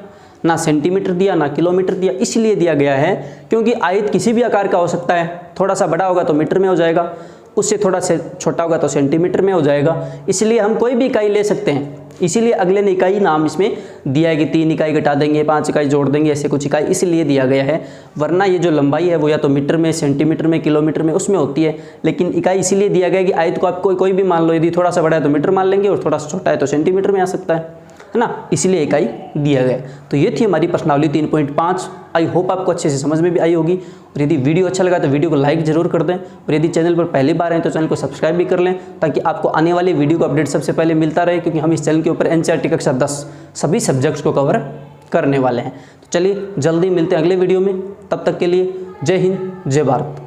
ना सेंटीमीटर दिया, ना किलोमीटर दिया। इसलिए दिया गया है क्योंकि आयत किसी भी आकार का हो सकता है, थोड़ा सा बड़ा होगा तो मीटर में हो जाएगा, उससे थोड़ा से छोटा होगा तो सेंटीमीटर में हो जाएगा, इसलिए हम कोई भी इकाई ले सकते हैं। इसीलिए अगले ने इकाई नाम इसमें दिया है कि 3 इकाई घटा देंगे, 5 इकाई जोड़ देंगे, ऐसे कुछ इकाई इसलिए दिया गया है। वरना ये जो लंबाई है वो या तो मीटर में, सेंटीमीटर में, किलोमीटर में, उसमें होती है, लेकिन इकाई इसीलिए दिया गया है कि आयत को आप कोई भी मान लो, यदि थोड़ा सा बड़ा है तो मीटर मान लेंगे और थोड़ा सा छोटा है तो सेंटीमीटर में आ सकता है ना, इसलिए इकाई दिया गया। तो ये थी हमारी प्रश्नावली 3.5। आई होप आपको अच्छे से समझ में भी आई होगी। और यदि वीडियो अच्छा लगा तो वीडियो को लाइक जरूर कर दें, और यदि चैनल पर पहली बार आए तो चैनल को सब्सक्राइब भी कर लें, ताकि आपको आने वाली वीडियो का अपडेट सबसे पहले मिलता रहे, क्योंकि हम इस चैनल के ऊपर NCERT कक्षा 10 सभी सब्जेक्ट्स को कवर करने वाले हैं। तो चलिए जल्दी मिलते हैं अगले वीडियो में, तब तक के लिए जय हिंद, जय भारत।